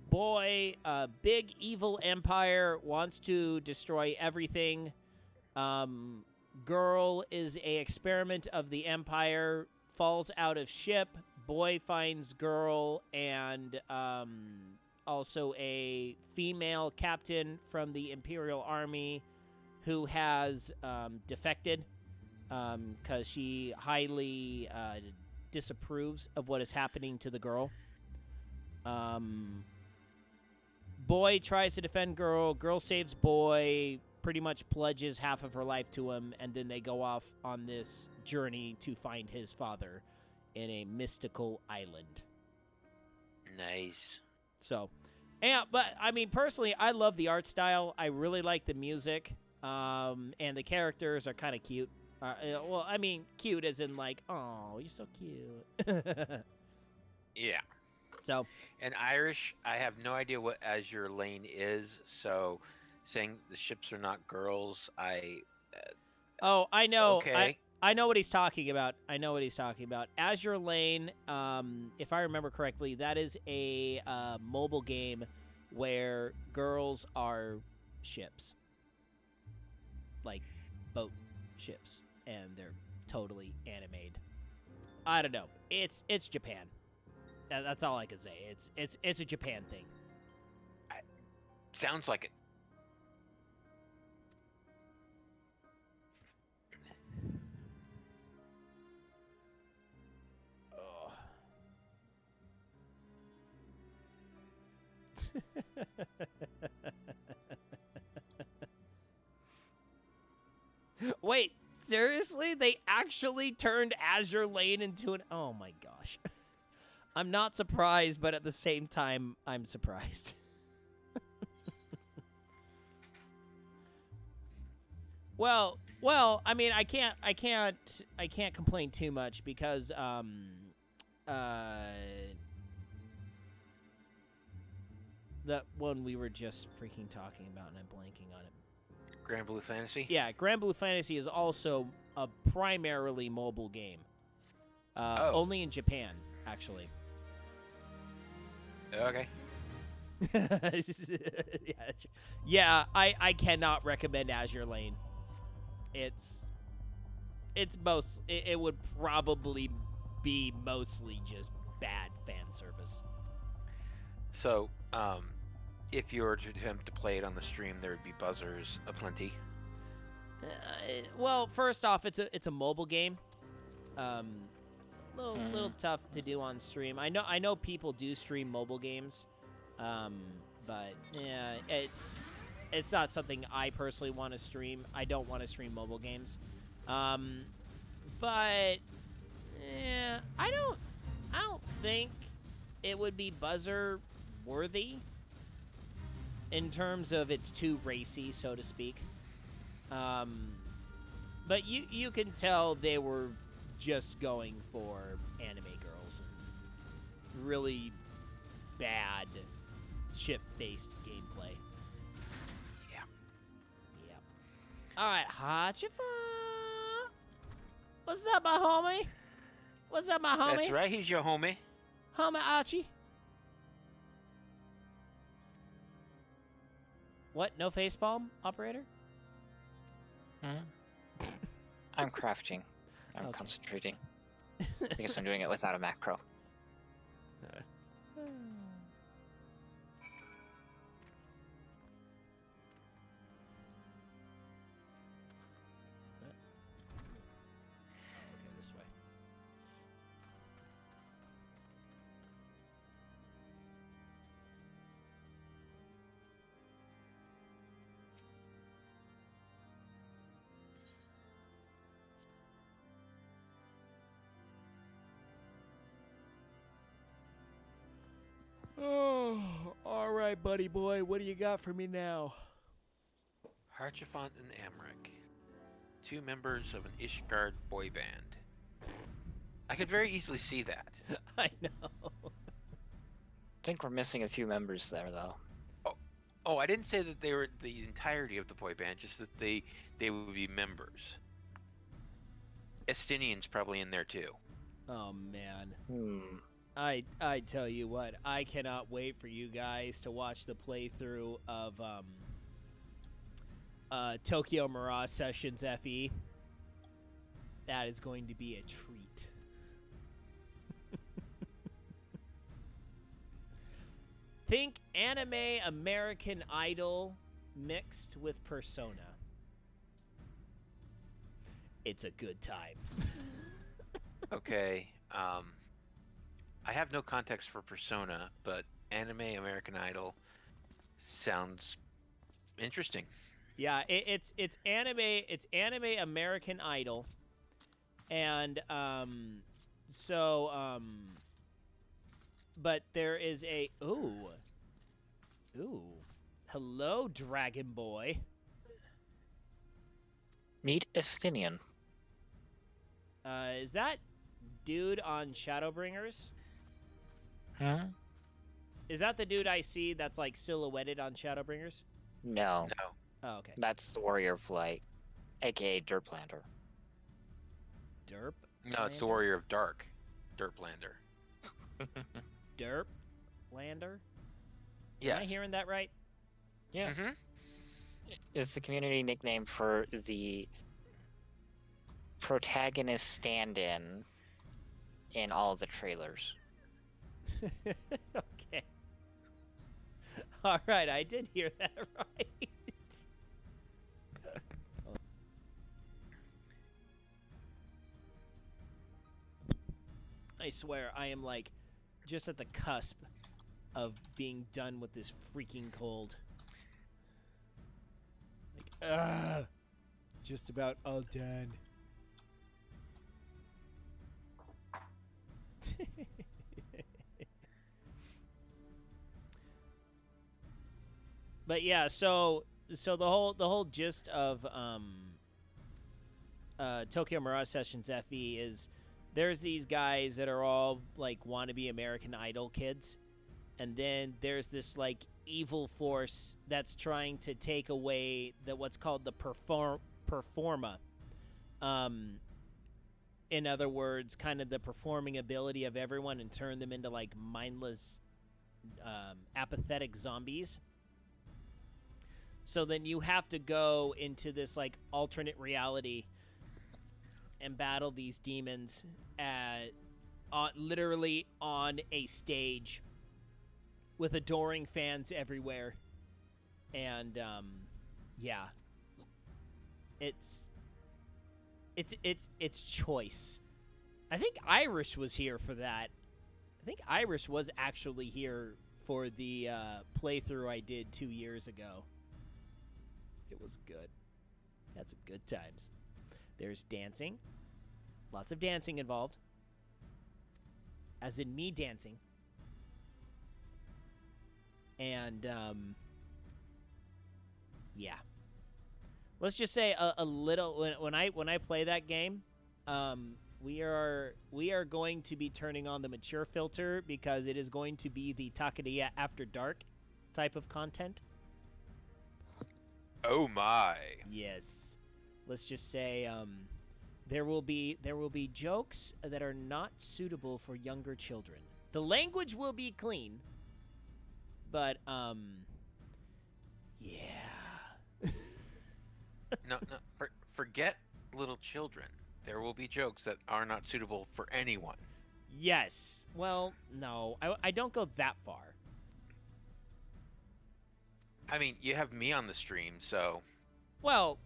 [SPEAKER 2] Boy, a big evil empire wants to destroy everything. Girl is a experiment of the empire, falls out of ship. Boy finds girl and also a female captain from the Imperial Army who has defected because she highly disapproves of what is happening to the girl. Boy tries to defend girl. Girl saves boy, pretty much pledges half of her life to him, and then they go off on this journey to find his father in a mystical island.
[SPEAKER 1] Nice.
[SPEAKER 2] So, yeah, but I mean, personally, I love the art style. I really like the music, and the characters are kind of cute. Well, I mean, cute as in like, oh, you're so cute.
[SPEAKER 1] Yeah.
[SPEAKER 2] So.
[SPEAKER 1] In Irish, I have no idea what Azure Lane is, so saying the ships are not girls, I
[SPEAKER 2] know.
[SPEAKER 1] Okay.
[SPEAKER 2] I know what he's talking about. Azure Lane, if I remember correctly, that is a mobile game where girls are ships. Like boat ships. And they're totally animated. I don't know. It's Japan. That's all I can say. It's a Japan thing.
[SPEAKER 1] Sounds like it.
[SPEAKER 2] Wait, seriously? They actually turned Azure Lane into an... Oh my gosh. I'm not surprised, but at the same time, I'm surprised. Well, I mean, I can't complain too much because that one we were just freaking talking about, and I'm blanking on it.
[SPEAKER 1] Grand Blue Fantasy?
[SPEAKER 2] Yeah, Grand Blue Fantasy is also a primarily mobile game. Only in Japan, actually.
[SPEAKER 1] Okay.
[SPEAKER 2] Yeah, I cannot recommend Azure Lane. It's most it would probably be mostly just bad fan service.
[SPEAKER 1] So, if you were to attempt to play it on the stream, there would be buzzers aplenty.
[SPEAKER 2] Well, first off, it's a mobile game. It's a little tough to do on stream. I know people do stream mobile games, but yeah, it's not something I personally want to stream. I don't want to stream mobile games. But I don't think it would be buzzer worthy in terms of it's too racy, so to speak. But you can tell they were just going for anime girls and really bad ship-based gameplay.
[SPEAKER 1] Yeah.
[SPEAKER 2] Yep. All right, Hachifa. What's up, my homie? What's up, my homie?
[SPEAKER 1] That's right, he's your homie.
[SPEAKER 2] Homie Archie. What? No facepalm, operator?
[SPEAKER 3] I'm crafting. I'm
[SPEAKER 2] Okay.
[SPEAKER 3] concentrating. Because I'm doing it without a macro.
[SPEAKER 2] Okay, this way. Oh, all right, buddy boy. What do you got for me now?
[SPEAKER 1] Harchifant and Amric, 2 members of an Ishgard boy band. I could very easily see that.
[SPEAKER 2] I know.
[SPEAKER 3] I think we're missing a few members there, though.
[SPEAKER 1] Oh, I didn't say that they were the entirety of the boy band, just that they would be members. Estinian's probably in there too.
[SPEAKER 2] Oh man.
[SPEAKER 3] Hmm.
[SPEAKER 2] I tell you what, I cannot wait for you guys to watch the playthrough of Tokyo Mirage Sessions FE. That is going to be a treat. Think anime American Idol mixed with Persona. It's a good time.
[SPEAKER 1] Okay, I have no context for Persona, but anime American Idol sounds interesting.
[SPEAKER 2] Yeah, it's anime American Idol, and but there is a ooh, hello Dragon Boy.
[SPEAKER 3] Meet Estinian.
[SPEAKER 2] Is that dude on Shadowbringers?
[SPEAKER 3] Huh?
[SPEAKER 2] Is that the dude I see that's like silhouetted on Shadowbringers?
[SPEAKER 3] No.
[SPEAKER 1] No.
[SPEAKER 2] Oh, okay.
[SPEAKER 3] That's the Warrior of Light, aka Derplander.
[SPEAKER 2] Derp.
[SPEAKER 1] No, it's the
[SPEAKER 2] Lander?
[SPEAKER 1] Warrior of Dark, Derplander.
[SPEAKER 2] Derp Lander.
[SPEAKER 1] Yes.
[SPEAKER 2] Am I hearing that right?
[SPEAKER 3] Yeah.
[SPEAKER 1] Mm-hmm.
[SPEAKER 3] It's the community nickname for the protagonist stand-in in all of the trailers.
[SPEAKER 2] Okay. All right, I did hear that right. I swear, I am like just at the cusp of being done with this freaking cold. Like, just about all done. But yeah, so the whole gist of Tokyo Mirage Sessions FE is there's these guys that are all like wannabe American Idol kids, and then there's this like evil force that's trying to take away what's called the performa. In other words, kind of the performing ability of everyone and turn them into like mindless, apathetic zombies. So then you have to go into this like alternate reality and battle these demons literally on a stage with adoring fans everywhere. And yeah, it's choice. I think Irish was here for that. I think Irish was actually here for the playthrough I did 2 years ago. It was good. Had some good times. There's dancing. Lots of dancing involved. As in me dancing. And, yeah. Let's just say a little, when I play that game, we are going to be turning on the mature filter because it is going to be the Takadiya After Dark type of content.
[SPEAKER 1] Oh my.
[SPEAKER 2] Yes. Let's just say there will be jokes that are not suitable for younger children. The language will be clean, but yeah.
[SPEAKER 1] No, forget little children. There will be jokes that are not suitable for anyone.
[SPEAKER 2] Yes. Well, no, I don't go that far.
[SPEAKER 1] I mean, you have me on the stream, so.
[SPEAKER 2] Well,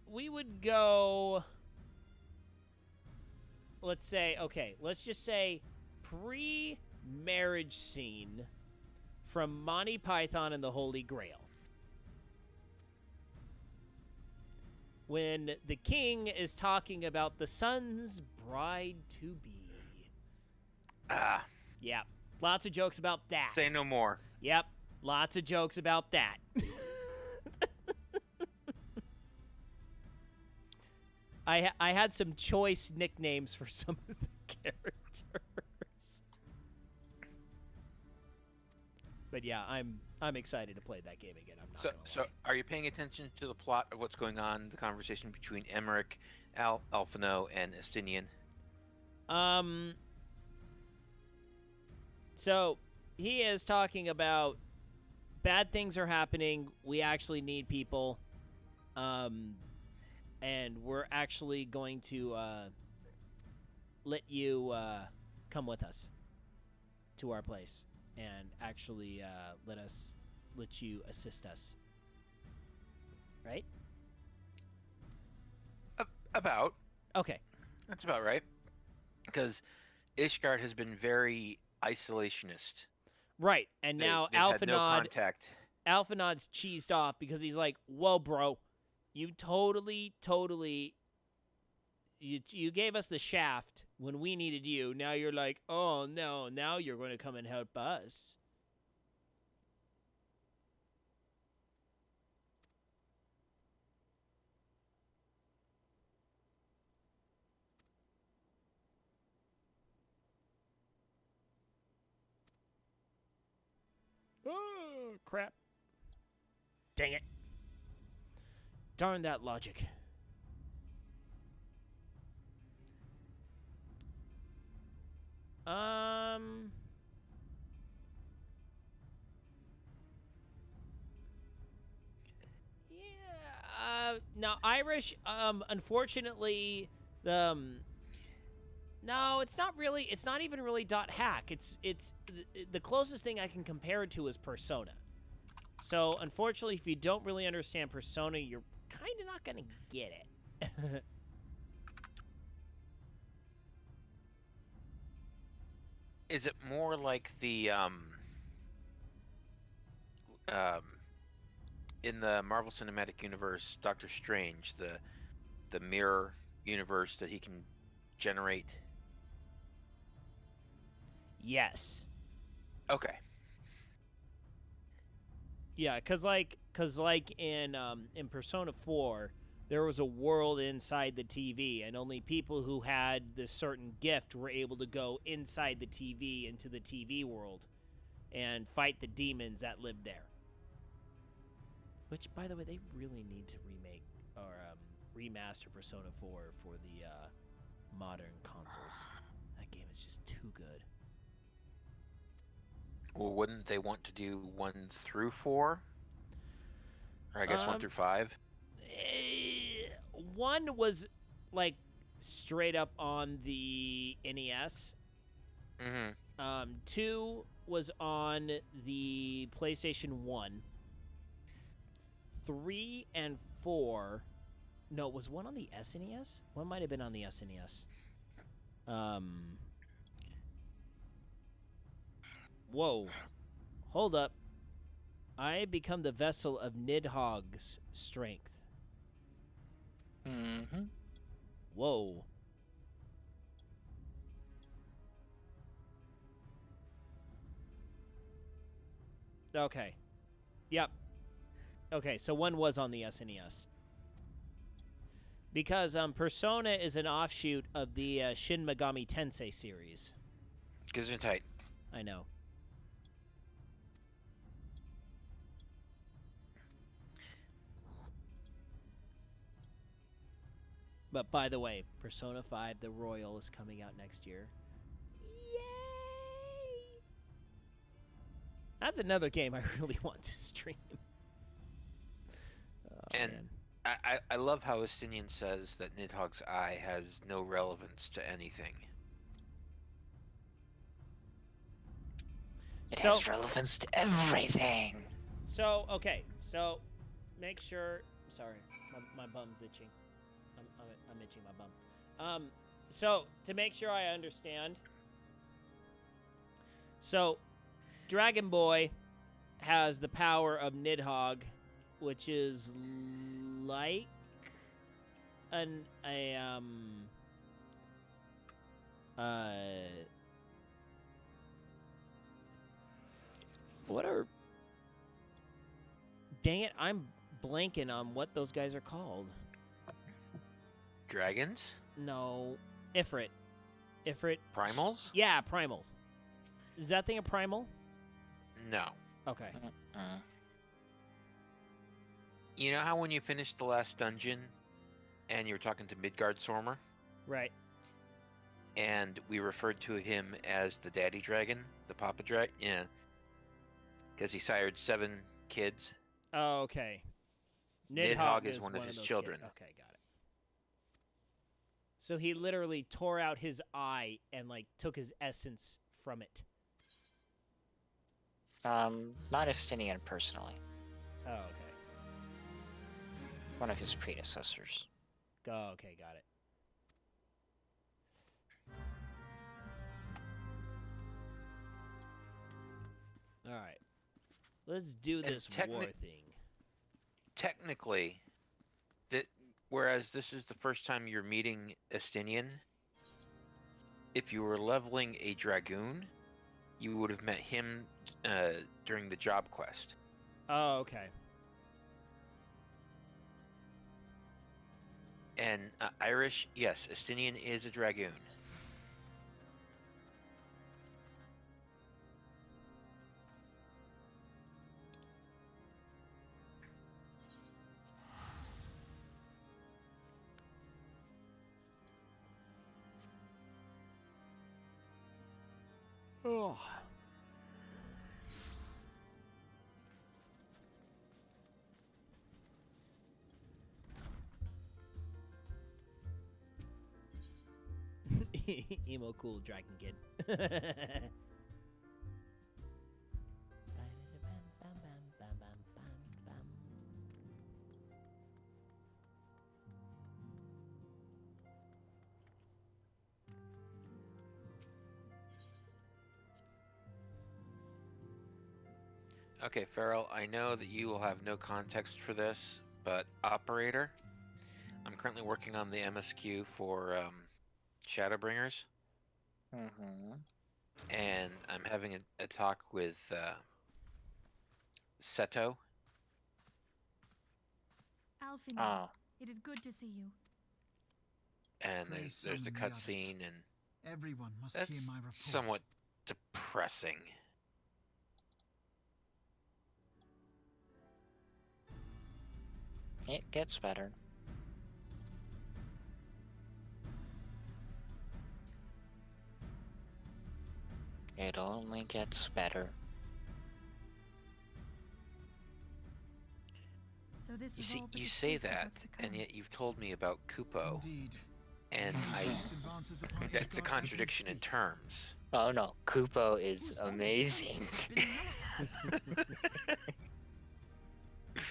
[SPEAKER 2] we would go. Let's just say pre-marriage scene from Monty Python and the Holy Grail. When the king is talking about the son's bride-to-be.
[SPEAKER 1] Ah.
[SPEAKER 2] Yep. Lots of jokes about that.
[SPEAKER 1] Say no more.
[SPEAKER 2] Yep. Lots of jokes about that. I had some choice nicknames for some of the characters. But yeah, I'm excited to play that game again. I'm not gonna lie.
[SPEAKER 1] Are you paying attention to the plot of what's going on, the conversation between Emmerich, Alphino, and Estinian?
[SPEAKER 2] So he is talking about bad things are happening. We actually need people. And we're actually going to let you come with us to our place and actually let you assist us. Right?
[SPEAKER 1] About.
[SPEAKER 2] Okay.
[SPEAKER 1] That's about right. Because Ishgard has been very isolationist.
[SPEAKER 2] Right, and now
[SPEAKER 1] had no contact.
[SPEAKER 2] Alphanod's cheesed off because he's like, "Whoa, bro, you totally, you gave us the shaft when we needed you. Now you're like, oh no, now you're going to come and help us." Oh, crap. Dang it. Darn that logic. Yeah. Now Irish. Unfortunately, no, it's not really. It's not even really .hack. It's the closest thing I can compare it to is Persona. So unfortunately, if you don't really understand Persona, you're kind of not gonna get it.
[SPEAKER 1] Is it more like the in the Marvel Cinematic Universe, Doctor Strange, the mirror universe that he can generate?
[SPEAKER 2] Yes.
[SPEAKER 1] Okay.
[SPEAKER 2] Yeah, cause like in Persona 4, there was a world inside the TV, and only people who had this certain gift were able to go inside the TV into the TV world and fight the demons that lived there. Which, by the way, they really need to remake or remaster Persona 4 for the modern consoles. That game is just too good.
[SPEAKER 1] Well, wouldn't they want to do 1 through 4? Or I guess 1 through 5?
[SPEAKER 2] 1 was, like, straight up on the NES.
[SPEAKER 1] Mm-hmm.
[SPEAKER 2] 2 was on the PlayStation 1. 3 and 4... No, was 1 on the SNES? 1 might have been on the SNES. Whoa. Hold up. I become the vessel of Nidhogg's strength.
[SPEAKER 3] Mm-hmm.
[SPEAKER 2] Whoa. Okay. Yep. Okay, so one was on the SNES. Because Persona is an offshoot of the Shin Megami Tensei series.
[SPEAKER 1] Gesundheit.
[SPEAKER 2] I know. But by the way, Persona 5 The Royal is coming out next year. Yay! That's another game I really want to stream. Oh,
[SPEAKER 1] And
[SPEAKER 2] man.
[SPEAKER 1] I love how Estinian says that Nidhogg's eye has no relevance to anything.
[SPEAKER 3] It has relevance to everything.
[SPEAKER 2] So, okay. So, make sure... Sorry, my bum's itching. I'm itching my bum. So, to make sure I understand... So, Dragon Boy has the power of Nidhogg, which is like what are... Dang it, I'm blanking on what those guys are called.
[SPEAKER 1] Dragons?
[SPEAKER 2] No, Ifrit.
[SPEAKER 1] Primals?
[SPEAKER 2] Yeah, primals. Is that thing a primal?
[SPEAKER 1] No.
[SPEAKER 2] Okay.
[SPEAKER 1] You know how when you finished the last dungeon and you were talking to Midgard Sormer?
[SPEAKER 2] Right.
[SPEAKER 1] And we referred to him as the daddy dragon, the papa dragon? Yeah. Because he sired 7 kids.
[SPEAKER 2] Oh, okay.
[SPEAKER 1] Nidhogg is one of
[SPEAKER 2] of
[SPEAKER 1] his
[SPEAKER 2] those
[SPEAKER 1] children.
[SPEAKER 2] Kids. Okay, got it. So he literally tore out his eye and like took his essence from it.
[SPEAKER 3] Not Estinian personally.
[SPEAKER 2] Oh, okay.
[SPEAKER 3] One of his predecessors.
[SPEAKER 2] Oh, okay, got it. All right. Let's do this war thing.
[SPEAKER 1] Technically, whereas this is the first time you're meeting Estinian, if you were leveling a Dragoon, you would have met him during the job quest.
[SPEAKER 2] Oh, okay.
[SPEAKER 1] And Irish, yes, Estinian is a Dragoon.
[SPEAKER 2] Oh. Emo cool dragon kid.
[SPEAKER 1] Okay, Farrell, I know that you will have no context for this, but operator, I'm currently working on the MSQ for Shadowbringers, and I'm having a talk with Seto.
[SPEAKER 4] Alfin,
[SPEAKER 3] Oh.
[SPEAKER 4] it is good to see you.
[SPEAKER 1] And
[SPEAKER 7] Pray
[SPEAKER 1] there's a
[SPEAKER 7] summon the others.
[SPEAKER 1] cutscene, and
[SPEAKER 7] Everyone must hear
[SPEAKER 1] that's
[SPEAKER 7] my report.
[SPEAKER 1] somewhat depressing.
[SPEAKER 3] It gets better. It only gets better.
[SPEAKER 4] So this
[SPEAKER 1] You
[SPEAKER 4] was
[SPEAKER 1] see,
[SPEAKER 4] all but
[SPEAKER 1] you
[SPEAKER 4] a
[SPEAKER 1] say
[SPEAKER 4] taste of
[SPEAKER 1] that,
[SPEAKER 4] what's to
[SPEAKER 1] and
[SPEAKER 4] come.
[SPEAKER 1] yet you've told me about Kupo,
[SPEAKER 7] Indeed.
[SPEAKER 1] and
[SPEAKER 7] First advances upon
[SPEAKER 1] that's a
[SPEAKER 7] Ishgard as we
[SPEAKER 1] contradiction in
[SPEAKER 7] speak.
[SPEAKER 1] terms.
[SPEAKER 3] Oh no, Kupo is amazing.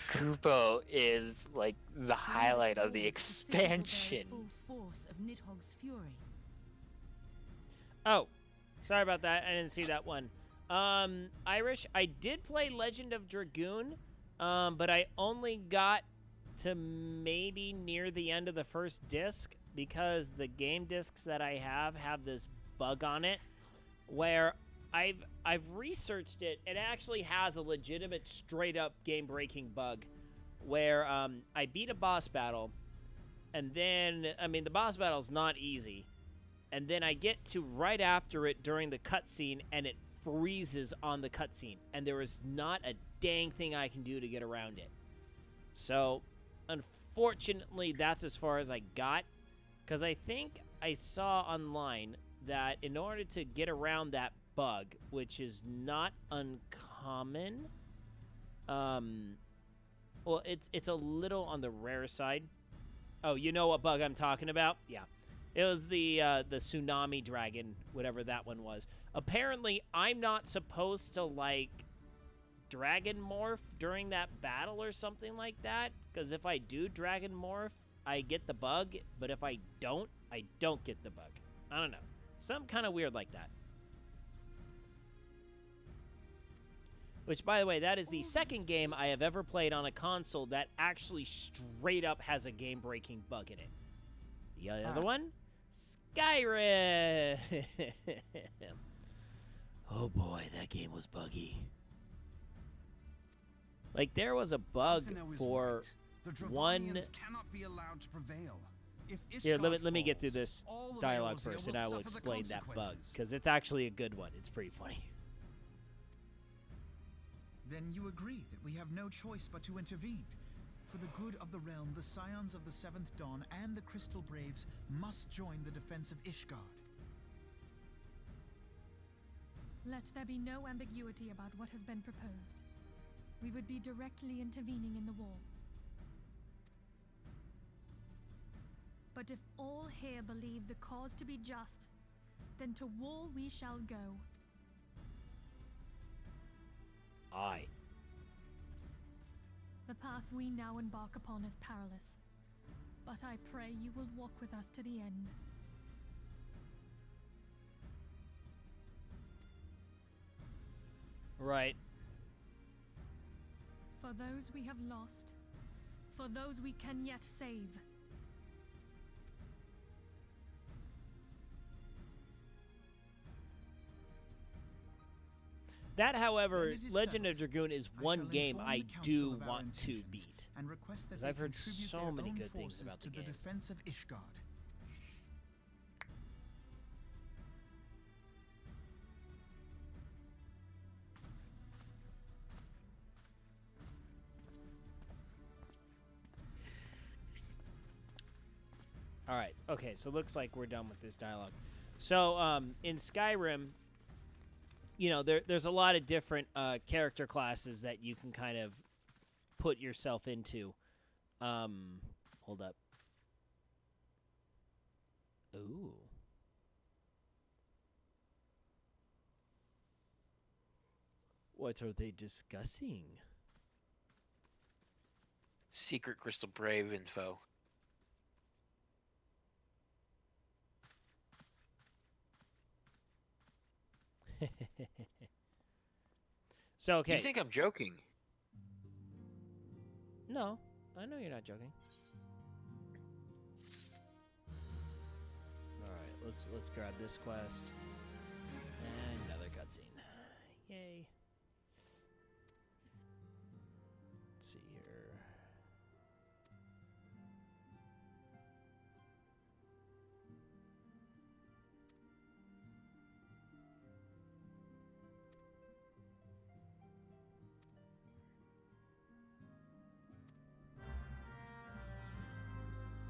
[SPEAKER 3] Kupo is like the highlight of the expansion.
[SPEAKER 6] Full force of Nidhogg's fury.
[SPEAKER 2] Oh, sorry about that. I didn't see that one. Irish, I did play Legend of Dragoon, but I only got to maybe near the end of the first disc because the game discs that I have this bug on it where I've researched it. It actually has a legitimate straight up game breaking bug where I beat a boss battle and then the boss battle's not easy. And then I get to right after it during the cutscene and it freezes on the cutscene and there is not a dang thing I can do to get around it. So, unfortunately, that's as far as I got because I think I saw online that in order to get around that bug, which is not uncommon, well, it's a little on the rare side. Oh, you know what bug I'm talking about? Yeah. It was the tsunami dragon, whatever that one was. Apparently, I'm not supposed to, like, dragon morph during that battle or something like that. Because if I do dragon morph, I get the bug. But if I don't get the bug. I don't know. Something kind of weird like that. Which, by the way, that is the second game I have ever played on a console that actually straight up has a game-breaking bug in it. The other one? Skyrim! Oh boy, that game was buggy. Like, there was a bug for one...
[SPEAKER 7] Cannot be allowed to prevail.
[SPEAKER 2] Here, let me get through this dialogue first, and I will explain that bug, because it's actually a good one. It's pretty funny.
[SPEAKER 7] Then you agree that we have no choice but to intervene. For the good of the realm, the Scions of the Seventh Dawn and the Crystal Braves must join the defense of Ishgard.
[SPEAKER 4] Let there be no ambiguity about what has been proposed. We would be directly intervening in the war. But if all here believe the cause to be just, then to war we shall go.
[SPEAKER 2] Aye.
[SPEAKER 4] The path we now embark upon is perilous, but I pray you will walk with us to the end.
[SPEAKER 2] Right.
[SPEAKER 4] For those we have lost, for those we can yet save.
[SPEAKER 2] That, however, Legend of Dragoon is one game I do want to beat. Because I've heard so many good things about the game.
[SPEAKER 7] Defense of Ishgard.
[SPEAKER 2] Alright, okay, so looks like we're done with this dialogue. So, in Skyrim, you know, there's a lot of different character classes that you can kind of put yourself into. Hold up. Ooh. What are they discussing?
[SPEAKER 1] Secret Crystal Brave info.
[SPEAKER 2] So, okay.
[SPEAKER 1] You think I'm joking?
[SPEAKER 2] No, I know you're not joking. All right, let's grab this quest and another cutscene. Yay! Let's see here.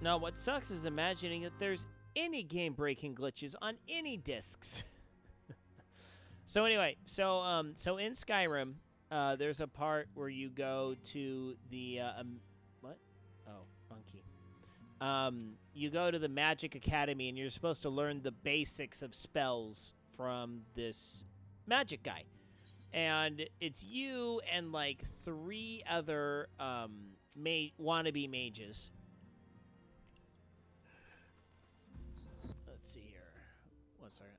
[SPEAKER 2] Now, what sucks is imagining that there's any game-breaking glitches on any discs. So anyway, so in Skyrim, there's a part where you go to the what? Oh, wrong key. You go to the Magic Academy, and you're supposed to learn the basics of spells from this magic guy, and it's you and like 3 other wannabe mages. Let's see here. 1 second.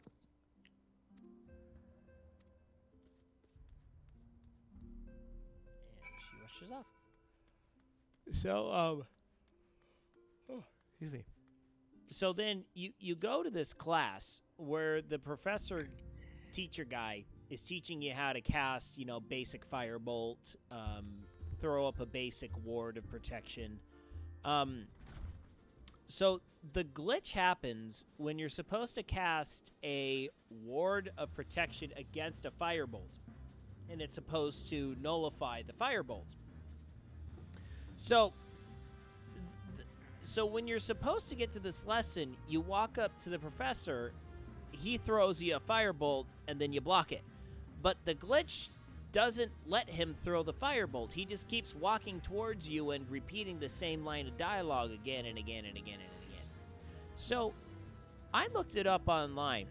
[SPEAKER 2] pressure's off. So, excuse me. So then you go to this class where the professor teacher guy is teaching you how to cast, basic firebolt, throw up a basic ward of protection. So the glitch happens when you're supposed to cast a ward of protection against a firebolt, and it's supposed to nullify the firebolt. So when you're supposed to get to this lesson, you walk up to the professor, he throws you a firebolt, and then you block it. But the glitch doesn't let him throw the firebolt. He just keeps walking towards you and repeating the same line of dialogue again and again and again and again. So I looked it up online,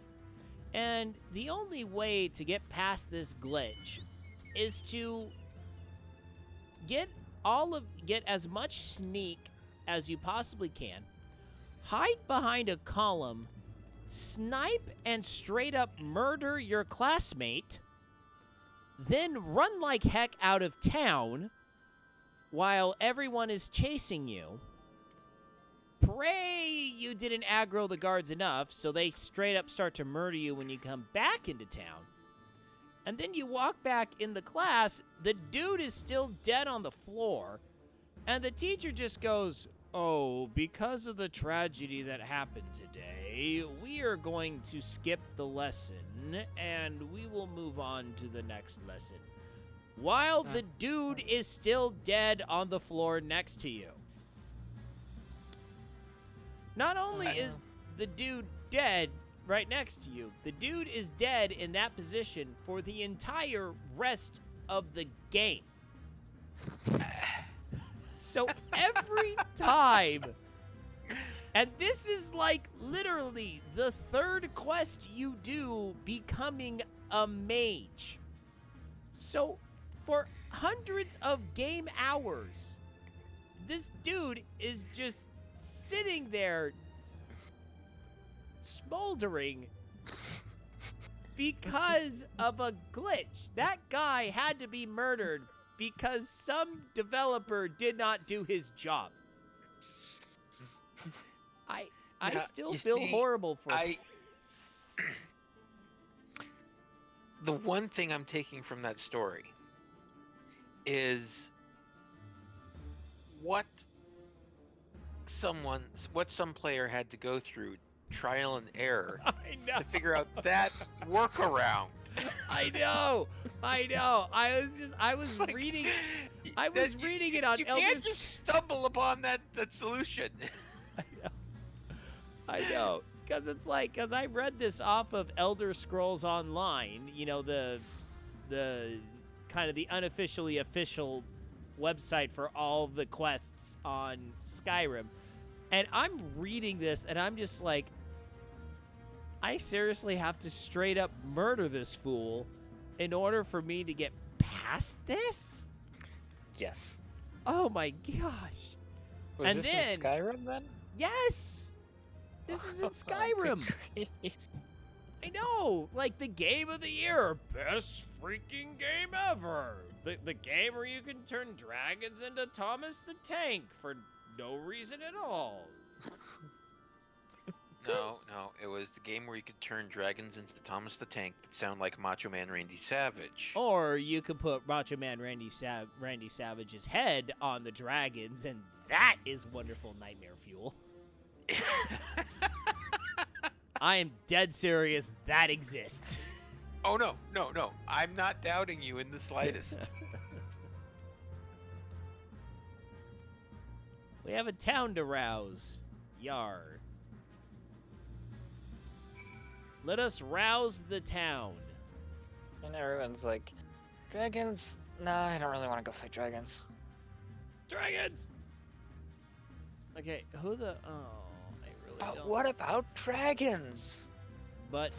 [SPEAKER 2] and the only way to get past this glitch is to get as much sneak as you possibly can, hide behind a column, snipe and straight up murder your classmate, then run like heck out of town while everyone is chasing you. Pray you didn't aggro the guards enough so they straight up start to murder you when you come back into town. And then you walk back in the class, the dude is still dead on the floor, and the teacher just goes, "Oh, because of the tragedy that happened today, we are going to skip the lesson, and we will move on to the next lesson." While the dude is still dead on the floor next to you. Not only is the dude dead right next to you, the dude is dead in that position for the entire rest of the game. So every time, and this is like literally the third quest you do becoming a mage. So for hundreds of game hours, this dude is just sitting there smoldering because of a glitch. That guy had to be murdered because some developer did not do his job. I still feel horrible for this.
[SPEAKER 1] The one thing I'm taking from that story is what some player had to go through trial and error to figure out that workaround.
[SPEAKER 2] I know. I was like, reading it on
[SPEAKER 1] You
[SPEAKER 2] Elder
[SPEAKER 1] can't just stumble upon that solution.
[SPEAKER 2] I know. Because I read this off of Elder Scrolls Online, the kind of the unofficially official website for all the quests on Skyrim. And I'm reading this, and I'm just like, I seriously have to straight up murder this fool in order for me to get past this?
[SPEAKER 3] Yes.
[SPEAKER 2] Oh my gosh.
[SPEAKER 3] Was this in Skyrim then?
[SPEAKER 2] Yes! This is in Skyrim. I know! Like the game of the year. Best freaking game ever. The game where you can turn dragons into Thomas the Tank for no reason at all.
[SPEAKER 1] No, it was the game where you could turn dragons into Thomas the Tank that sound like Macho Man Randy Savage.
[SPEAKER 2] Or you could put Macho Man Randy Savage's head on the dragons, and that is wonderful nightmare fuel. I am dead serious. That exists.
[SPEAKER 1] Oh, no. I'm not doubting you in the slightest.
[SPEAKER 2] We have a town to rouse. Yar. Let us rouse the town.
[SPEAKER 3] And everyone's like, dragons? Nah, I don't really want to go fight dragons.
[SPEAKER 2] Dragons! Okay, who the... Oh, I really
[SPEAKER 3] But
[SPEAKER 2] don't...
[SPEAKER 3] what about dragons?
[SPEAKER 2] But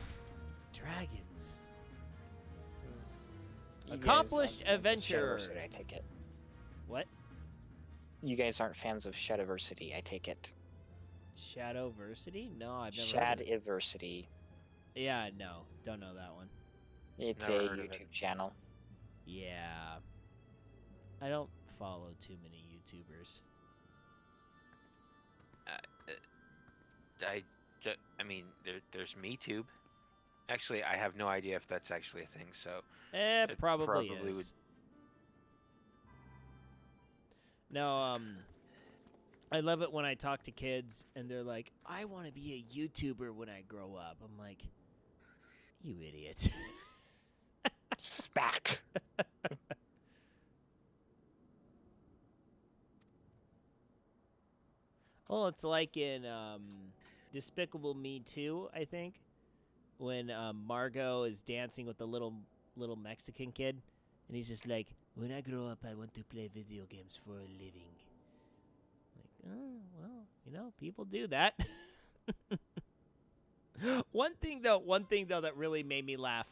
[SPEAKER 2] dragons.
[SPEAKER 3] You
[SPEAKER 2] Accomplished
[SPEAKER 3] guys aren't fans of
[SPEAKER 2] adventurer.
[SPEAKER 3] Shadiversity, I take it.
[SPEAKER 2] What?
[SPEAKER 3] You guys aren't fans of Shadiversity, I take it.
[SPEAKER 2] Shadowversity? No, I've never heard of it.
[SPEAKER 3] Shadiversity.
[SPEAKER 2] Yeah, no. Don't know that one.
[SPEAKER 3] It's
[SPEAKER 1] Never
[SPEAKER 3] a
[SPEAKER 1] heard of it.
[SPEAKER 3] YouTube channel.
[SPEAKER 2] Yeah. I don't follow too many YouTubers.
[SPEAKER 1] I mean, there's MeTube. Actually, I have no idea if that's actually a thing. So
[SPEAKER 2] It probably is.
[SPEAKER 1] would.
[SPEAKER 2] No, I love it when I talk to kids and they're like, "I want to be a YouTuber when I grow up." I'm like, "You idiot."
[SPEAKER 3] Spack.
[SPEAKER 2] Well, it's like in Despicable Me 2, I think, when Margot is dancing with the little Mexican kid, and he's just like, "When I grow up, I want to play video games for a living." Like, oh, well, you know, people do that. One thing though that really made me laugh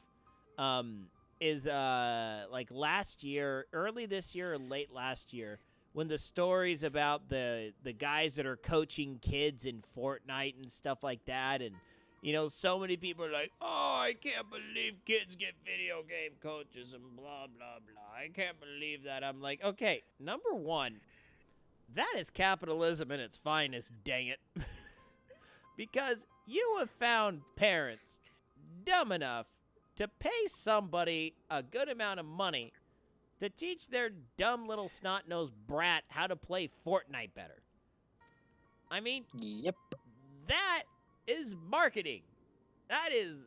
[SPEAKER 2] is like last year, early this year or late last year, when the stories about the guys that are coaching kids in Fortnite and stuff like that, and you know, so many people are like, "Oh, I can't believe kids get video game coaches and blah blah blah. I can't believe that." I'm like, okay, number one, that is capitalism in its finest, dang it. Because you have found parents dumb enough to pay somebody a good amount of money to teach their dumb little snot-nosed brat how to play Fortnite better. I mean,
[SPEAKER 3] Yep.
[SPEAKER 2] that is marketing. That is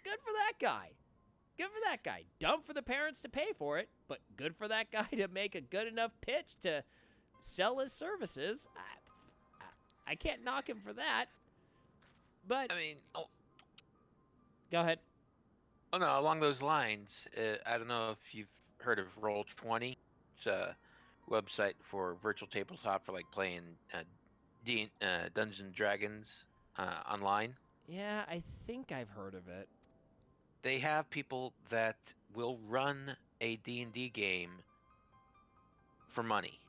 [SPEAKER 2] good for that guy. Good for that guy. Dumb for the parents to pay for it, but good for that guy to make a good enough pitch to sell his services. I can't knock him for that. But
[SPEAKER 1] I mean,
[SPEAKER 2] go ahead.
[SPEAKER 1] oh no, along those lines, I don't know if you've heard of Roll20. It's a website for virtual tabletop for like playing Dungeons and Dragons online.
[SPEAKER 2] Yeah, I think I've heard of it.
[SPEAKER 1] They have people that will run a D&D game for money,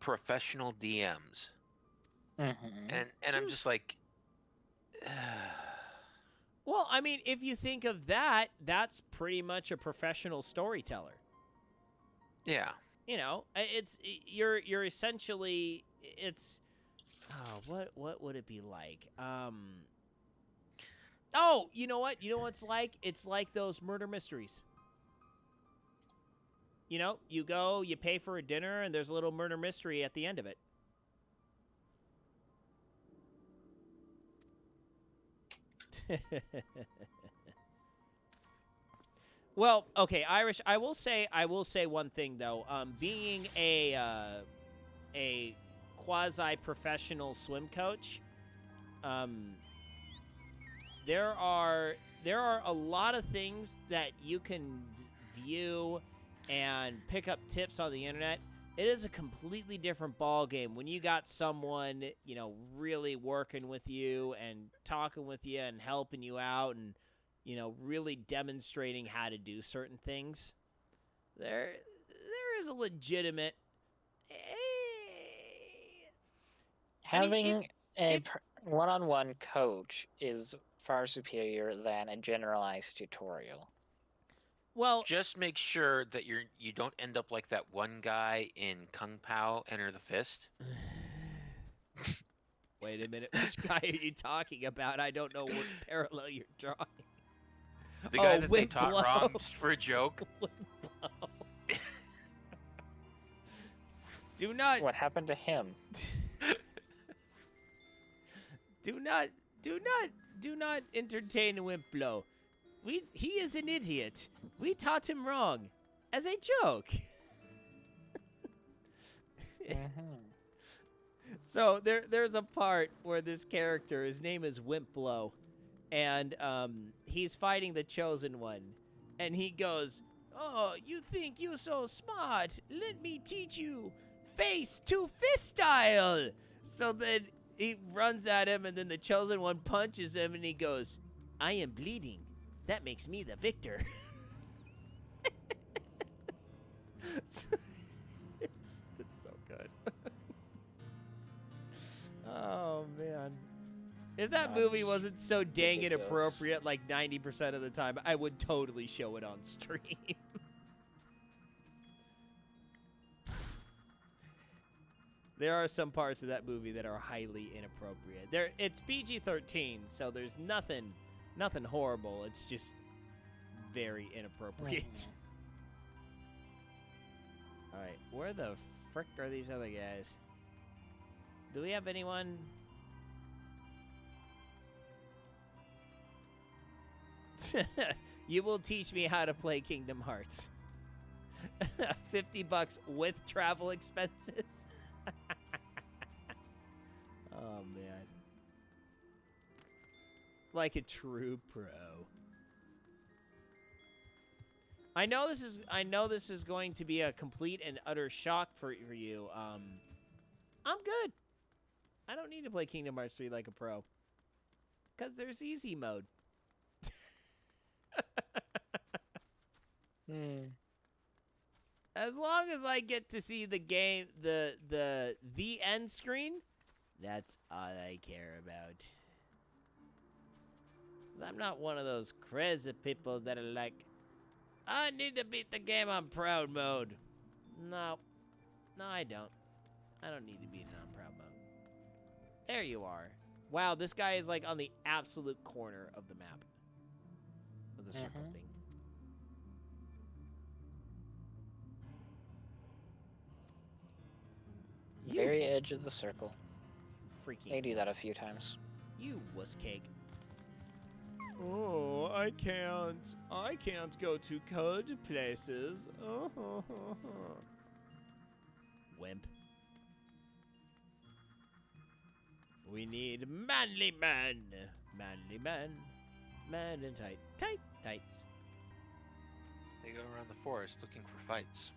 [SPEAKER 1] professional DMs, and I'm just like,
[SPEAKER 2] well, I mean, if you think of that, that's pretty much a professional storyteller.
[SPEAKER 1] yeah.
[SPEAKER 2] You know, you're essentially, it's, oh, what would it be like? Oh, you know what? You know what it's like? It's like those murder mysteries. You know, you go, you pay for a dinner, and there's a little murder mystery at the end of it. Well, okay, Irish. I will say one thing though. Being a quasi-professional swim coach, there are a lot of things that you can view and pick up tips on the internet. It is a completely different ball game when you got someone, you know, really working with you and talking with you and helping you out and, you know, really demonstrating how to do certain things. There is a legitimate
[SPEAKER 3] Having a one-on-one coach is far superior than a generalized tutorial.
[SPEAKER 2] Well,
[SPEAKER 1] just make sure that you don't end up like that one guy in Kung Pao Enter the Fist.
[SPEAKER 2] Wait a minute, which guy are you talking about? I don't know what parallel you're drawing.
[SPEAKER 1] The guy that they taught wrong just for a joke.
[SPEAKER 2] Do not.
[SPEAKER 3] What happened to him?
[SPEAKER 2] Do not entertain Wimplo. He is an idiot. We taught him wrong, as a joke. So there's a part where this character, his name is Wimplo, and he's fighting the Chosen One, and he goes, "Oh, you think you're so smart? Let me teach you face to fist style." So then he runs at him, and then the Chosen One punches him, and he goes, "I am bleeding. That makes me the victor." It's so good. Oh man. If that movie wasn't so dang inappropriate like 90% of the time, I would totally show it on stream. There are some parts of that movie that are highly inappropriate. It's PG-13, so there's nothing horrible. It's just very inappropriate. All right, where the frick are these other guys? Do we have anyone? You will teach me how to play Kingdom Hearts. $50 with travel expenses. Oh man. Like a true pro. I know this is going to be a complete and utter shock for you. I'm good. I don't need to play Kingdom Hearts 3 like a pro. Cause there's easy mode. As long as I get to see the game, the end screen, that's all I care about. 'Cause I'm not one of those crazy people that are like, I need to beat the game on proud mode. No, I don't. I don't need to beat it on proud mode. There you are. Wow, this guy is like on the absolute corner of the map. Of the circle thing.
[SPEAKER 3] Very edge of the circle.
[SPEAKER 2] Freaking
[SPEAKER 3] They do that a few times.
[SPEAKER 2] You wuss cake. Oh, I can't go to good places. Oh, Wimp. We need manly man. Manly man. Man in tights.
[SPEAKER 1] They go around the forest looking for fights.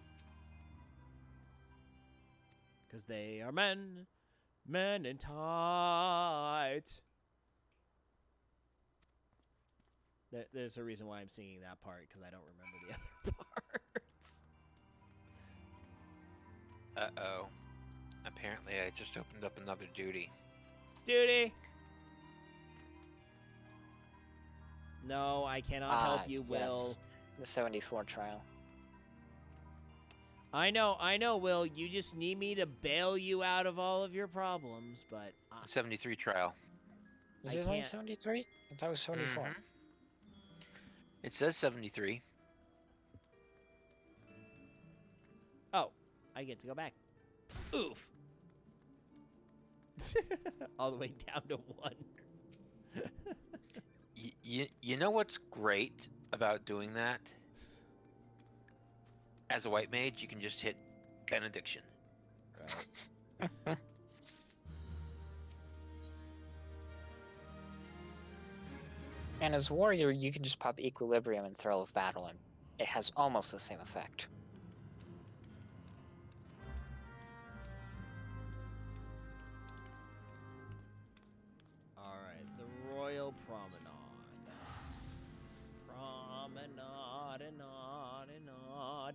[SPEAKER 2] Because they are men in tights. There's a reason why I'm singing that part, because I don't remember the other parts.
[SPEAKER 1] Uh-oh. Apparently I just opened up another duty.
[SPEAKER 2] Duty! No, I cannot help you, Will.
[SPEAKER 3] Yes. The 74 trial.
[SPEAKER 2] I know, Will. You just need me to bail you out of all of your problems, but...
[SPEAKER 1] 73 trial.
[SPEAKER 3] Is
[SPEAKER 2] I
[SPEAKER 3] it only
[SPEAKER 2] can't.
[SPEAKER 3] 73? I thought it was 74.
[SPEAKER 1] Mhm. It says 73.
[SPEAKER 2] Oh, I get to go back. Oof. All the way down to 1.
[SPEAKER 1] You know what's great about doing that? As a white mage, you can just hit benediction.
[SPEAKER 2] Right.
[SPEAKER 3] And as warrior, you can just pop equilibrium and thrill of battle, and it has almost the same effect.
[SPEAKER 2] Alright, the Royal Promenade. Promenade and on and on.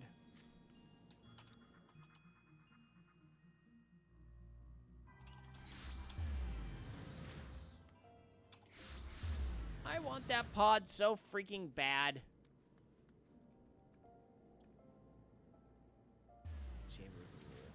[SPEAKER 2] I want that pod so freaking bad. Chamber of the Rule.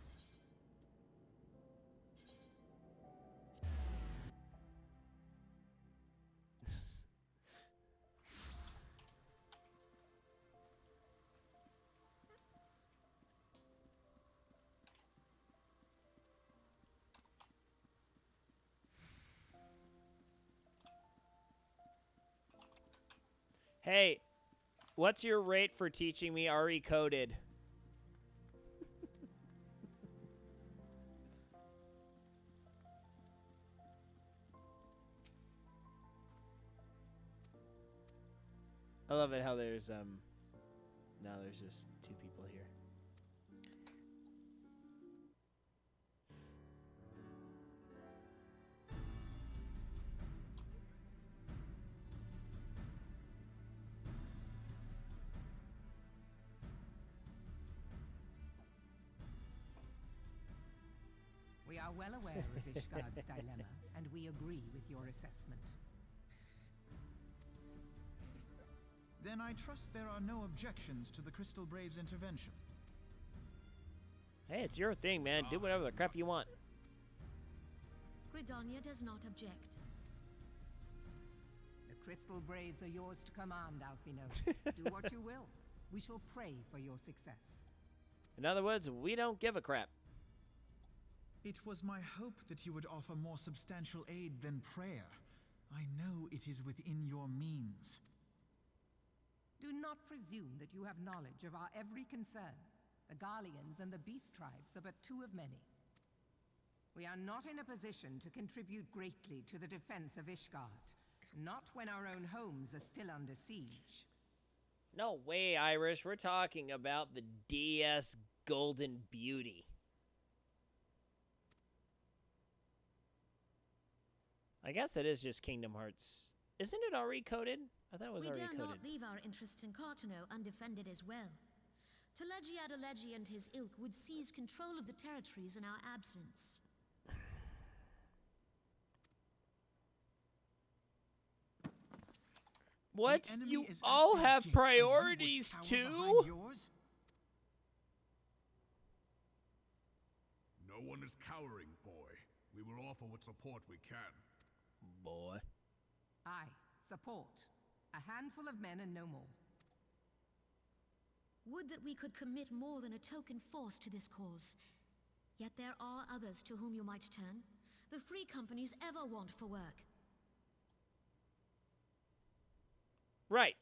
[SPEAKER 2] Hey, what's your rate for teaching me RE coded? I love it how there's now there's just 2 people here.
[SPEAKER 8] We are well aware of Ishgard's dilemma, and we agree with your assessment.
[SPEAKER 7] Then I trust there are no objections to the Crystal Braves' intervention.
[SPEAKER 2] Hey, it's your thing, man. Do whatever the crap you want.
[SPEAKER 6] Gridania does not object.
[SPEAKER 8] The Crystal Braves are yours to command, Alfino. Do what you will. We shall pray for your success.
[SPEAKER 2] In other words, we don't give a crap.
[SPEAKER 7] It was my hope that you would offer more substantial aid than prayer. I know it is within your means.
[SPEAKER 8] Do not presume that you have knowledge of our every concern. The Garleans and the Beast Tribes are but two of many. We are not in a position to contribute greatly to the defense of Ishgard. Not when our own homes are still under siege.
[SPEAKER 2] No way, Irish. We're talking about the DS Golden Beauty. I guess it is just Kingdom Hearts. Isn't it already coded? I thought it was already coded.
[SPEAKER 6] We dare not leave our interests in Cartano undefended as well. Telegi Adalegi and his ilk would seize control of the territories in our absence.
[SPEAKER 2] What?
[SPEAKER 7] The enemy
[SPEAKER 2] You
[SPEAKER 7] is at
[SPEAKER 2] all
[SPEAKER 7] their
[SPEAKER 2] have
[SPEAKER 7] gates, and you would
[SPEAKER 2] priorities
[SPEAKER 7] cower
[SPEAKER 2] too?
[SPEAKER 7] behind yours?
[SPEAKER 9] No one is cowering, boy. We will offer what support we can.
[SPEAKER 2] Boy.
[SPEAKER 8] Aye, support. A handful of men and no more.
[SPEAKER 6] Would that we could commit more than a token force to this cause. Yet there are others to whom you might turn. The free companies ever want for work.
[SPEAKER 2] Right.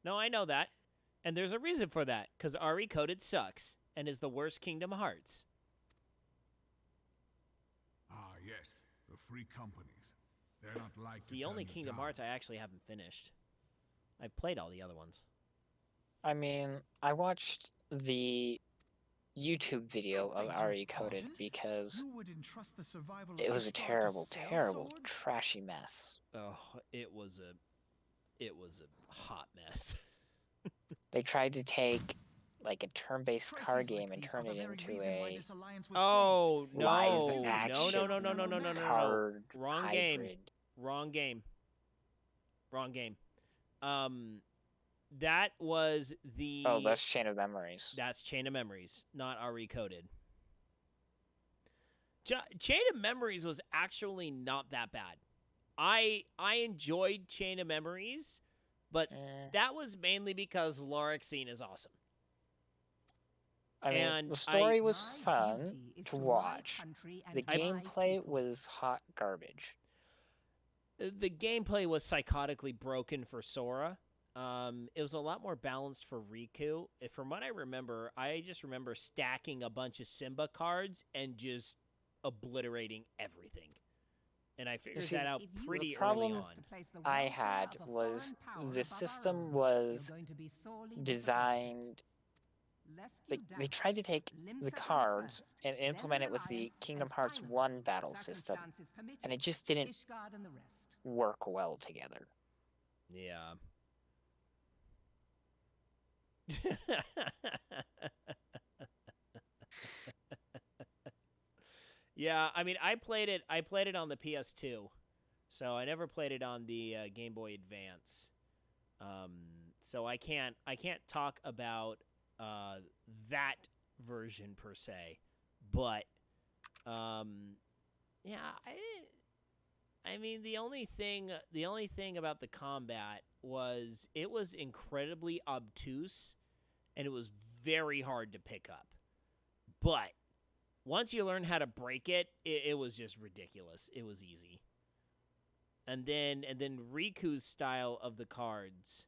[SPEAKER 2] No, I know that. And there's a reason for that, because RE Coded sucks and is the worst Kingdom Hearts.
[SPEAKER 9] Ah, yes. The free companies. They're not like
[SPEAKER 2] It's the only Kingdom Hearts I actually haven't finished. I've played all the other ones.
[SPEAKER 3] I mean, I watched the YouTube video of RE Coded because
[SPEAKER 7] You would entrust the survival of
[SPEAKER 3] it was a
[SPEAKER 7] Ishgard to
[SPEAKER 3] terrible,
[SPEAKER 7] Sail
[SPEAKER 3] terrible,
[SPEAKER 7] Sword?
[SPEAKER 3] trashy mess.
[SPEAKER 2] Oh, it was a hot mess.
[SPEAKER 3] They tried to take like a turn-based
[SPEAKER 7] Choices
[SPEAKER 3] car
[SPEAKER 7] like
[SPEAKER 3] game and
[SPEAKER 7] these
[SPEAKER 3] turn
[SPEAKER 7] are the
[SPEAKER 3] it
[SPEAKER 7] very
[SPEAKER 3] into
[SPEAKER 7] reason why
[SPEAKER 3] a
[SPEAKER 7] this alliance was
[SPEAKER 2] Oh,
[SPEAKER 7] formed.
[SPEAKER 2] no.
[SPEAKER 3] live
[SPEAKER 2] No,
[SPEAKER 3] action
[SPEAKER 2] no.
[SPEAKER 3] card
[SPEAKER 2] Wrong game.
[SPEAKER 3] hybrid.
[SPEAKER 2] Wrong game. Wrong game. That was the...
[SPEAKER 3] Oh, that's Chain of Memories.
[SPEAKER 2] That's Chain of Memories, not RE Coded. Chain of Memories was actually not that bad. I enjoyed Chain of Memories, but that was mainly because Lorexine is awesome.
[SPEAKER 3] I mean,
[SPEAKER 2] and
[SPEAKER 3] the story
[SPEAKER 2] I-
[SPEAKER 3] was
[SPEAKER 8] My
[SPEAKER 3] fun
[SPEAKER 8] duty is
[SPEAKER 3] to
[SPEAKER 8] my
[SPEAKER 3] watch.
[SPEAKER 8] country and
[SPEAKER 3] The
[SPEAKER 8] my
[SPEAKER 3] gameplay
[SPEAKER 8] people.
[SPEAKER 3] was hot garbage.
[SPEAKER 2] The gameplay was psychotically broken for Sora. It was a lot more balanced for Riku. From what I remember, I just remember stacking a bunch of Simba cards and just obliterating everything. And I figured
[SPEAKER 3] see,
[SPEAKER 2] that out
[SPEAKER 8] If you
[SPEAKER 2] pretty
[SPEAKER 8] choose
[SPEAKER 3] problem
[SPEAKER 2] early
[SPEAKER 8] to
[SPEAKER 2] on.
[SPEAKER 8] place the
[SPEAKER 3] I
[SPEAKER 8] welfare
[SPEAKER 3] had
[SPEAKER 8] of a
[SPEAKER 3] was
[SPEAKER 8] foreign power
[SPEAKER 3] the
[SPEAKER 8] above our
[SPEAKER 3] system
[SPEAKER 8] own,
[SPEAKER 3] was
[SPEAKER 8] you're going to be sorely disappointed.
[SPEAKER 3] designed.
[SPEAKER 8] Lest
[SPEAKER 3] Like,
[SPEAKER 8] you
[SPEAKER 3] they
[SPEAKER 8] doubt,
[SPEAKER 3] tried to take
[SPEAKER 8] Limsa
[SPEAKER 3] the
[SPEAKER 8] comes
[SPEAKER 3] cards
[SPEAKER 8] first,
[SPEAKER 3] and
[SPEAKER 8] then
[SPEAKER 3] implement it with the
[SPEAKER 8] Reliance,
[SPEAKER 3] Kingdom
[SPEAKER 8] and
[SPEAKER 3] Hearts
[SPEAKER 8] finally,
[SPEAKER 3] 1 battle system,
[SPEAKER 8] circumstances permitting,
[SPEAKER 3] and it just didn't
[SPEAKER 8] Ishgard and the rest.
[SPEAKER 3] work well together.
[SPEAKER 2] Yeah. Yeah, I mean, I played it on the PS2, so I never played it on the Game Boy Advance. So I can't talk about that version per se, but yeah, I mean, the only thing about the combat was it was incredibly obtuse, and it was very hard to pick up. But once you learn how to break it, it was just ridiculous. It was easy. And then Riku's style of the cards,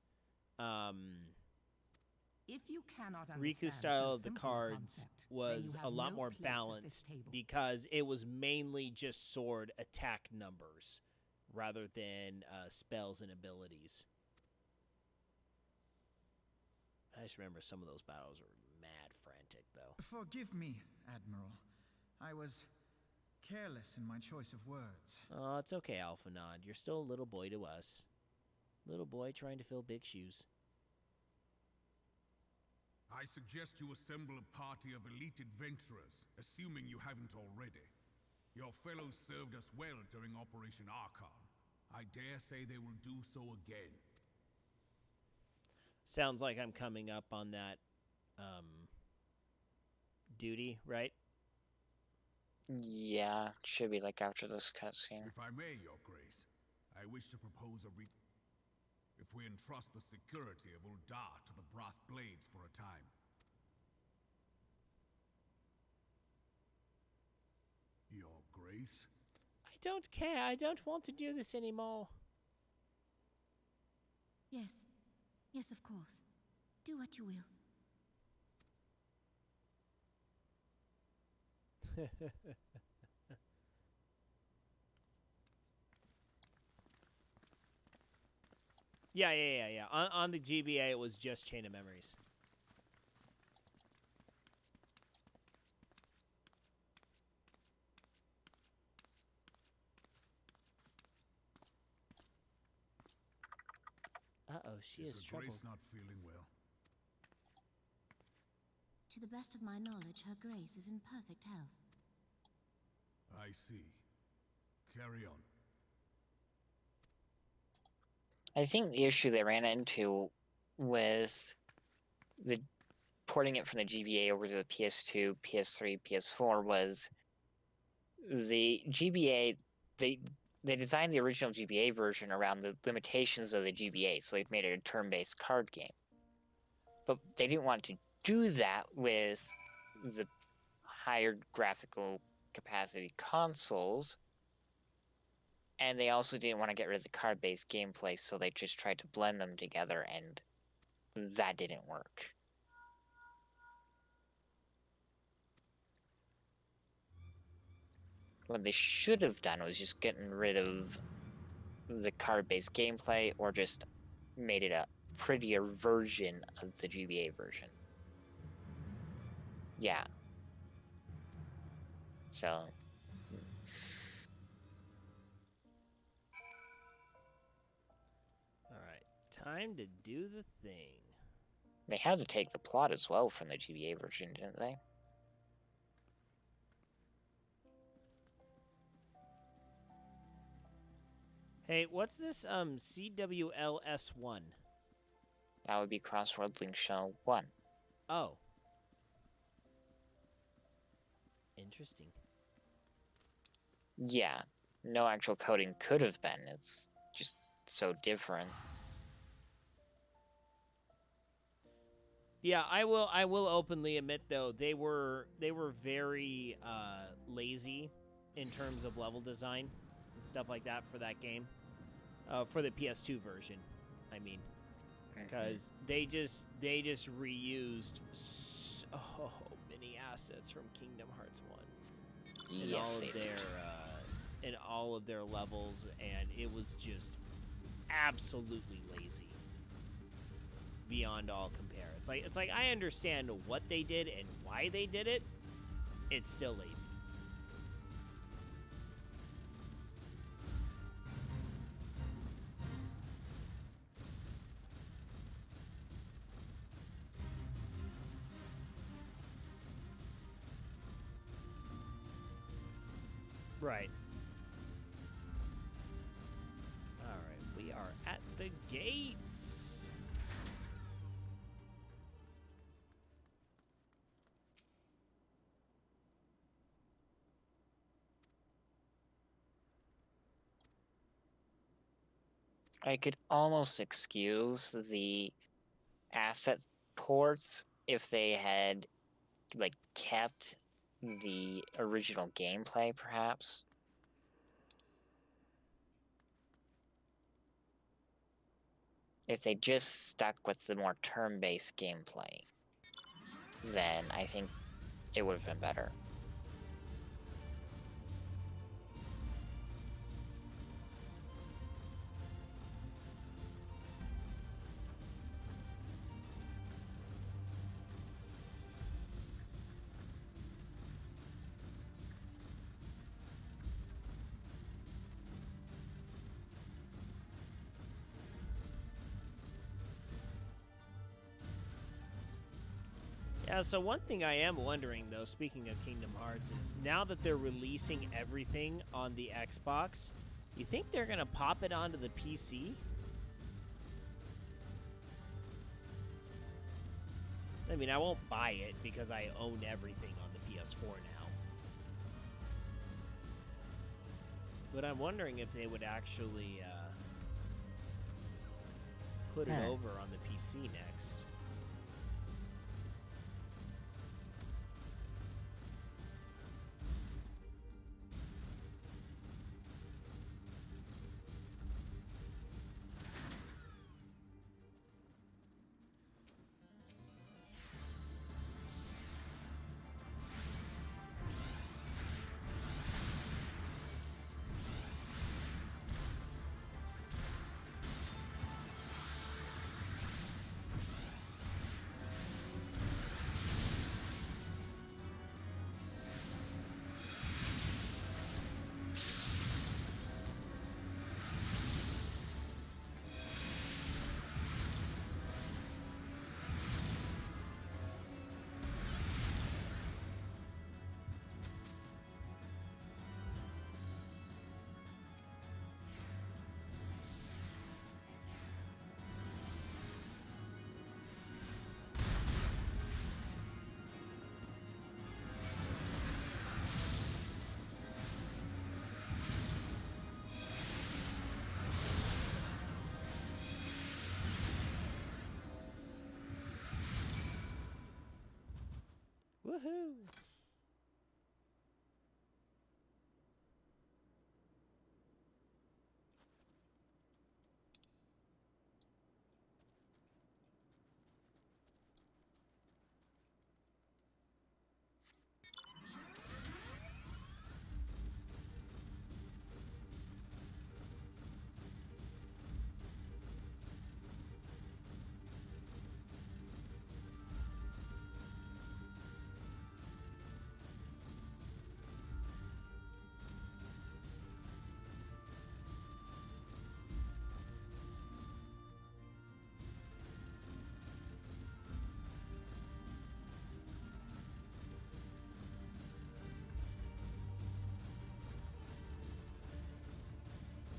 [SPEAKER 8] If you cannot understand
[SPEAKER 2] Riku's style
[SPEAKER 8] so
[SPEAKER 2] of the
[SPEAKER 8] simple a
[SPEAKER 2] cards
[SPEAKER 8] concept, then you
[SPEAKER 2] was
[SPEAKER 8] have
[SPEAKER 2] a lot
[SPEAKER 8] no
[SPEAKER 2] more
[SPEAKER 8] place at this
[SPEAKER 2] balanced
[SPEAKER 8] table.
[SPEAKER 2] because it was mainly just sword attack numbers rather than spells and abilities. I just remember some of those battles were mad frantic, though.
[SPEAKER 7] Forgive me, Admiral. I was careless in my choice of words.
[SPEAKER 2] Oh, it's okay, Alphanod. You're still a little boy to us. Little boy trying to fill big shoes.
[SPEAKER 9] I suggest you assemble a party of elite adventurers, assuming you haven't already. Your fellows served us well during Operation Archon. I dare say they will do so again.
[SPEAKER 2] Sounds like I'm coming up on that duty, right?
[SPEAKER 3] Yeah, should be like after this cutscene.
[SPEAKER 9] If I may, Your Grace, I wish to propose if we entrust the security of Uldar to the Brass Blades for a time. Your Grace?
[SPEAKER 2] I don't care. I don't want to do this anymore.
[SPEAKER 6] Yes. Yes, of course. Do what you will.
[SPEAKER 2] Yeah. On the GBA, it was just Chain of Memories. Uh-oh, she is troubled.
[SPEAKER 9] Grace not feeling well?
[SPEAKER 6] To the best of my knowledge, Her Grace is in perfect health.
[SPEAKER 9] I see. Carry on.
[SPEAKER 3] I think the issue they ran into with the porting it from the GBA over to the PS2, PS3, PS4 was the GBA, they designed the original GBA version around the limitations of the GBA, so they made it a turn-based card game. But they didn't want to do that with the higher graphical capacity consoles, and they also didn't want to get rid of the card-based gameplay, so they just tried to blend them together, and that didn't work. What they should have done was just getting rid of the card-based gameplay, or just made it a prettier version of the GBA version. Yeah. So...
[SPEAKER 2] Alright, time to do the thing.
[SPEAKER 3] They had to take the plot as well from the GBA version, didn't they?
[SPEAKER 2] Hey, what's this CWLS1?
[SPEAKER 3] That would be Crossroad Link Shell 1.
[SPEAKER 2] Oh. Interesting.
[SPEAKER 3] Yeah, no actual coding could have been. It's just so different.
[SPEAKER 2] Yeah, I will openly admit though, they were very lazy in terms of level design and stuff like that for that game. For the PS2 version, I mean, because they just reused so many assets from Kingdom Hearts 1 in all of their in all of their levels, and it was just absolutely lazy beyond all compare. It's like I understand what they did and why they did it. It's still lazy. Right. Alright, we are at the gates.
[SPEAKER 3] I could almost excuse the asset ports if they had, like, kept the original gameplay, perhaps. If they just stuck with the more turn-based gameplay, then I think it would have been better.
[SPEAKER 2] Yeah, so one thing I am wondering, though, speaking of Kingdom Hearts, is now that they're releasing everything on the Xbox, you think they're going to pop it onto the PC? I mean, I won't buy it because I own everything on the PS4 now. But I'm wondering if they would actually put it over on the PC next. Woohoo!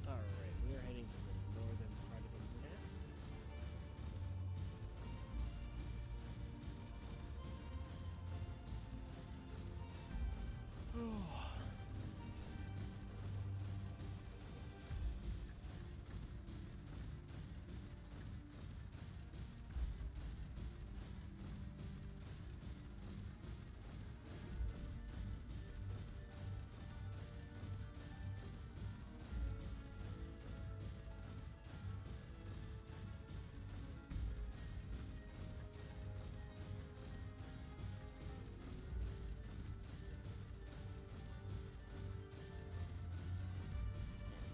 [SPEAKER 2] Alright, we are heading to the northern part of the map.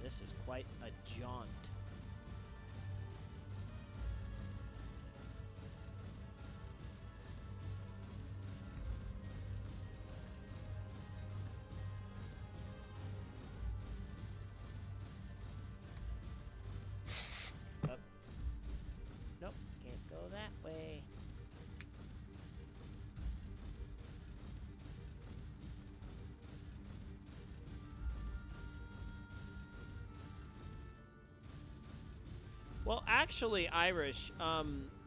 [SPEAKER 2] This is quite a jaunt. Up. Nope, can't go that way. Well, actually, Irish,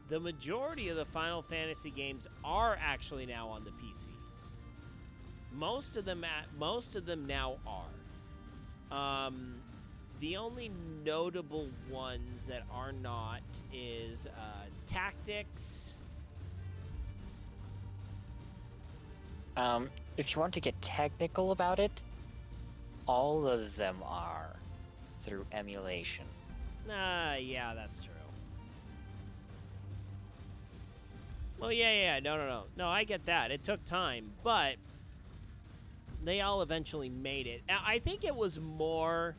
[SPEAKER 2] the majority of the Final Fantasy games are actually now on the PC. Most of them now are. The only notable ones that are not is Tactics.
[SPEAKER 3] If you want to get technical about it, all of them are through emulation.
[SPEAKER 2] Yeah, that's true. Well, yeah, no, I get that. It took time, but they all eventually made it. I think it was more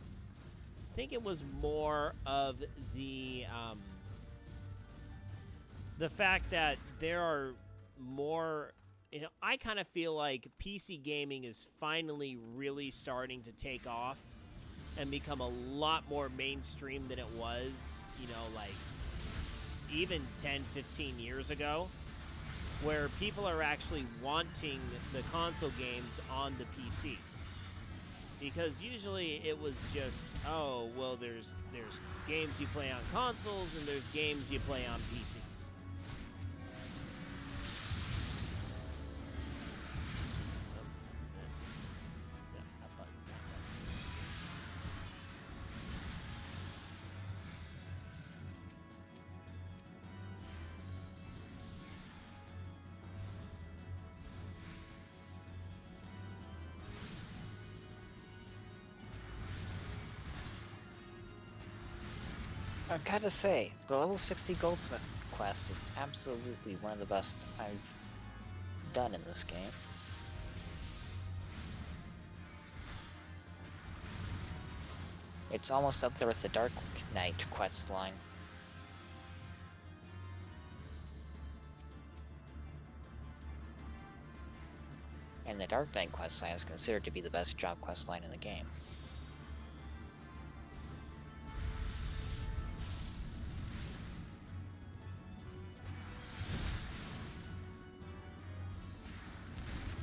[SPEAKER 2] of the fact that there are more, I kind of feel like PC gaming is finally really starting to take off and become a lot more mainstream than it was, like even 10, 15 years ago, where people are actually wanting the console games on the PC. Because usually it was just, oh, well, there's games you play on consoles and there's games you play on PCs.
[SPEAKER 3] I've got to say, the level 60 Goldsmith quest is absolutely one of the best I've done in this game. It's almost up there with the Dark Knight quest line. And the Dark Knight quest line is considered to be the best job quest line in the game.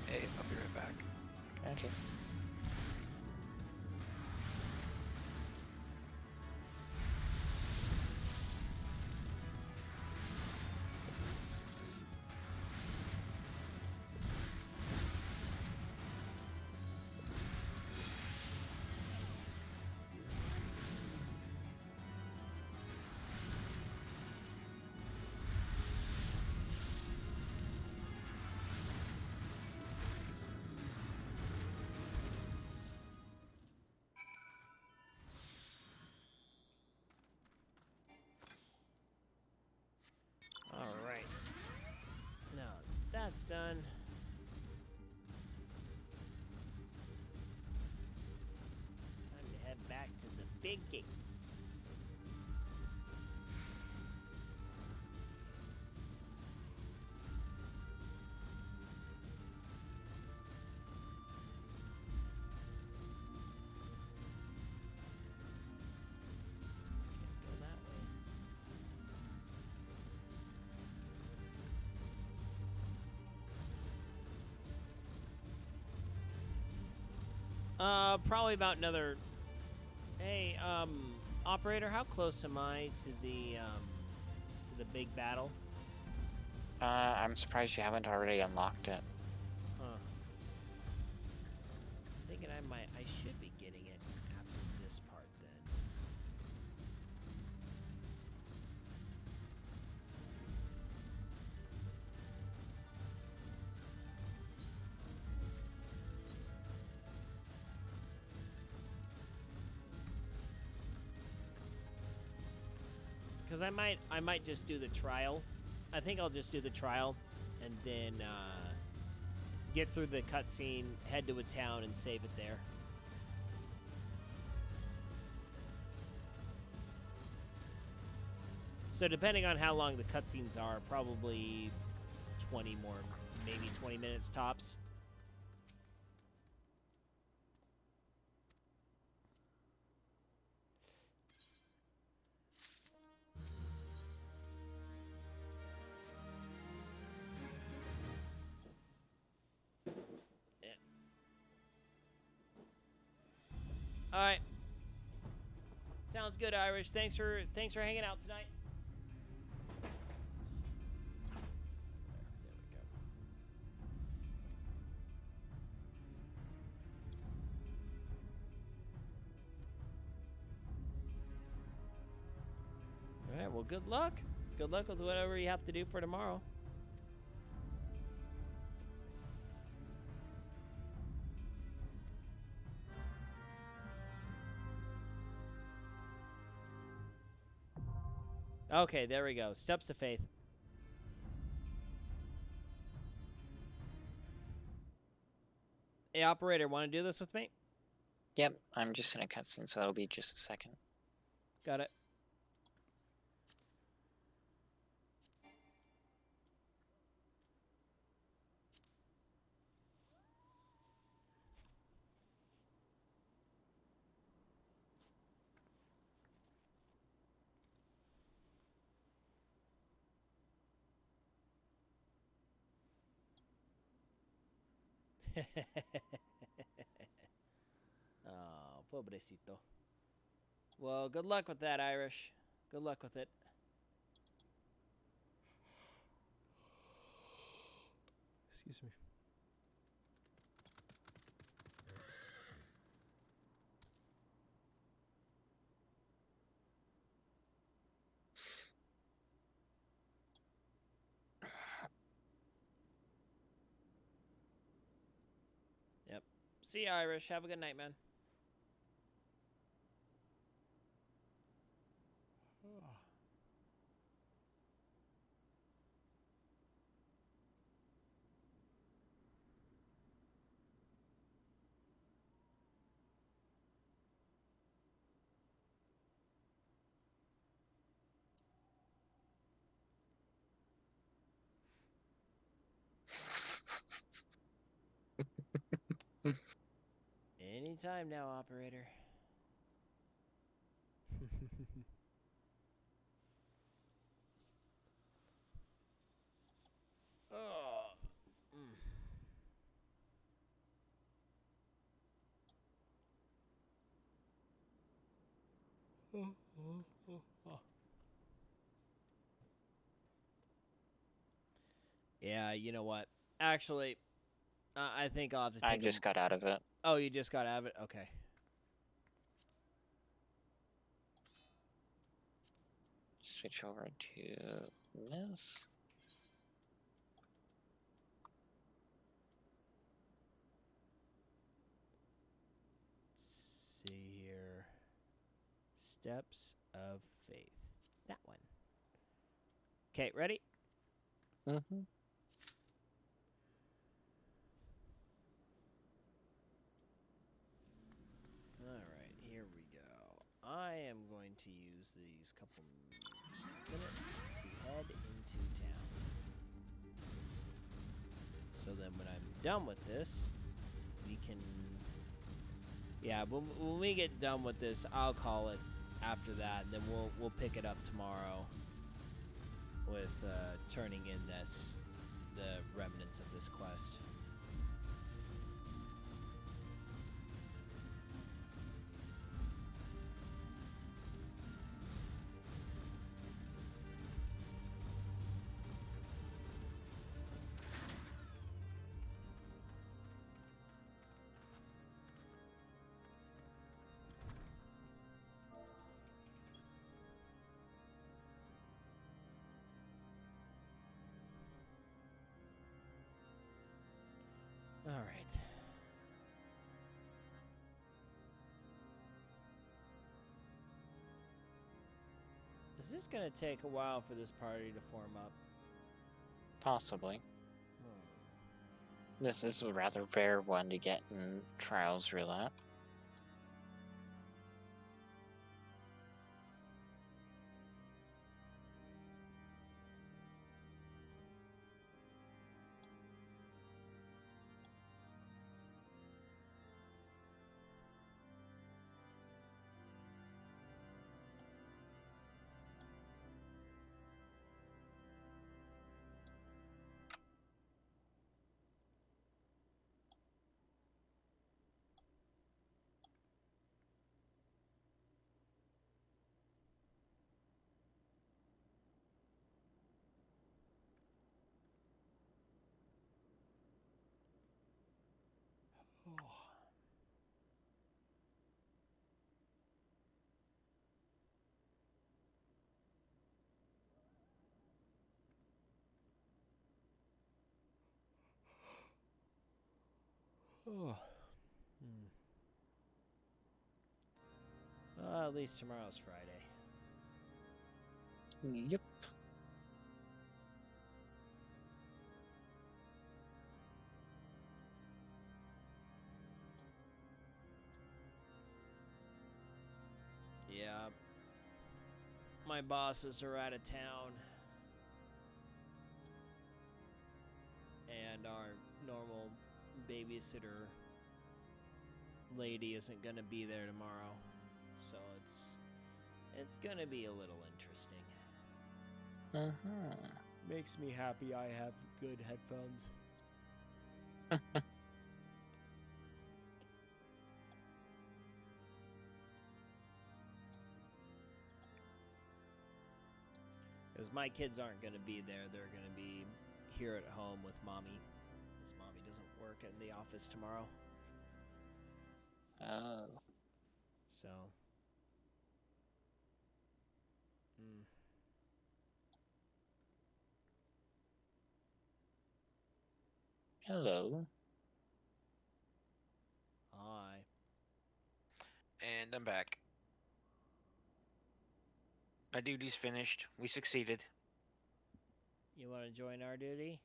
[SPEAKER 1] Hey, I'll be right back.
[SPEAKER 3] Okay.
[SPEAKER 2] Alright. Now, that's done. Time to head back to the big gates. Can't go that way. Probably about another. Hey, operator, how close am I to the big battle?
[SPEAKER 3] I'm surprised you haven't already unlocked it.
[SPEAKER 2] Huh. Thinking I should be getting it after this part then. Because I might just do the trial. I think I'll just do the trial, and then get through the cutscene, head to a town, and save it there. So depending on how long the cutscenes are, probably 20 more, maybe 20 minutes tops. All right. Sounds good, Irish. Thanks for hanging out tonight. All right. Well, good luck. Good luck with whatever you have to do for tomorrow. Okay, there we go. Steps of faith. Hey, operator, want to do this with me?
[SPEAKER 3] Yep, I'm just in a cutscene, so it'll be just a second.
[SPEAKER 2] Got it. Oh, pobrecito. Well, good luck with that, Irish. Good luck with it. Excuse me. Yep. See you, Irish. Have a good night, man. Anytime now, operator. Oh. Yeah, you know what? Actually, I think I'll have to take
[SPEAKER 3] I just got out of it.
[SPEAKER 2] Oh, you just got out of it? Okay.
[SPEAKER 3] Switch over to this.
[SPEAKER 2] Let's see here. Steps of Faith. That one. Okay, ready?
[SPEAKER 3] Mm-hmm.
[SPEAKER 2] Alright, here we go. I am going to use these couple minutes to head into town. So then when I'm done with this, we can... Yeah, when we get done with this, I'll call it after that, and then we'll pick it up tomorrow with turning in the remnants of this quest. All right. Is this gonna take a while for this party to form up?
[SPEAKER 3] Possibly. This is a rather rare one to get in Trials Roulette.
[SPEAKER 2] Oh. At least tomorrow's Friday.
[SPEAKER 3] Yep.
[SPEAKER 2] Yeah. My bosses are out of town. And our normal babysitter lady isn't gonna be there tomorrow. So it's gonna be a little interesting. Makes me happy I have good headphones. Because my kids aren't going to be there. They're going to be here at home with Mommy. Because Mommy doesn't work in the office tomorrow.
[SPEAKER 3] Oh.
[SPEAKER 2] So.
[SPEAKER 3] Hello.
[SPEAKER 2] Hi.
[SPEAKER 1] And I'm back. My duty's finished. We succeeded.
[SPEAKER 2] You want to join our duty?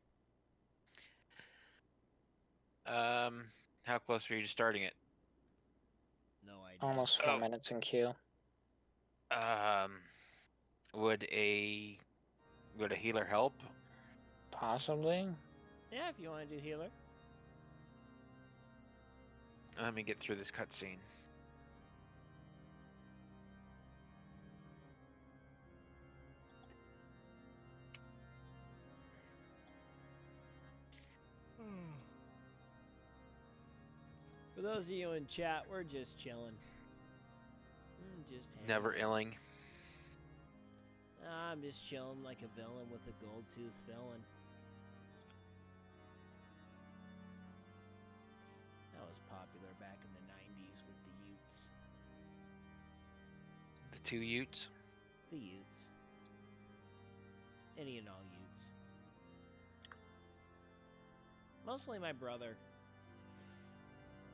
[SPEAKER 1] How close are you to starting it?
[SPEAKER 2] No idea.
[SPEAKER 3] Almost 4 minutes in queue.
[SPEAKER 1] Would a healer help?
[SPEAKER 3] Possibly.
[SPEAKER 2] Yeah, if you want to do healer.
[SPEAKER 1] Let me get through this cutscene.
[SPEAKER 2] For those of you in chat, we're just chilling. Just hanging.
[SPEAKER 1] Never illing.
[SPEAKER 2] I'm just chilling like a villain with a gold-toothed villain. That was popular back in the 90s with the Utes.
[SPEAKER 1] The 2 Utes?
[SPEAKER 2] The Utes. Any and all Utes. Mostly my brother.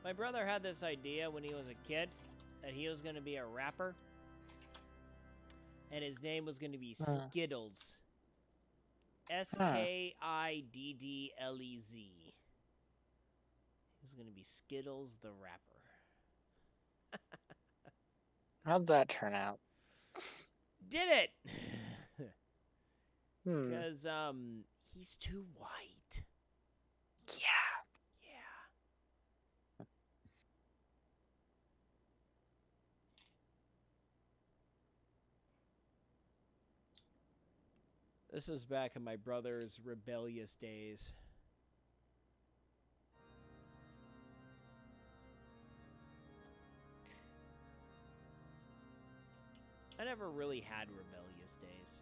[SPEAKER 2] My brother had this idea when he was a kid that he was going to be a rapper. And his name was going to be Skiddles. Skiddlez. He was going to be Skiddles the rapper.
[SPEAKER 3] How'd that turn out?
[SPEAKER 2] Did it! Because, he's too white.
[SPEAKER 3] Yeah.
[SPEAKER 2] This was back in my brother's rebellious days. I never really had rebellious days.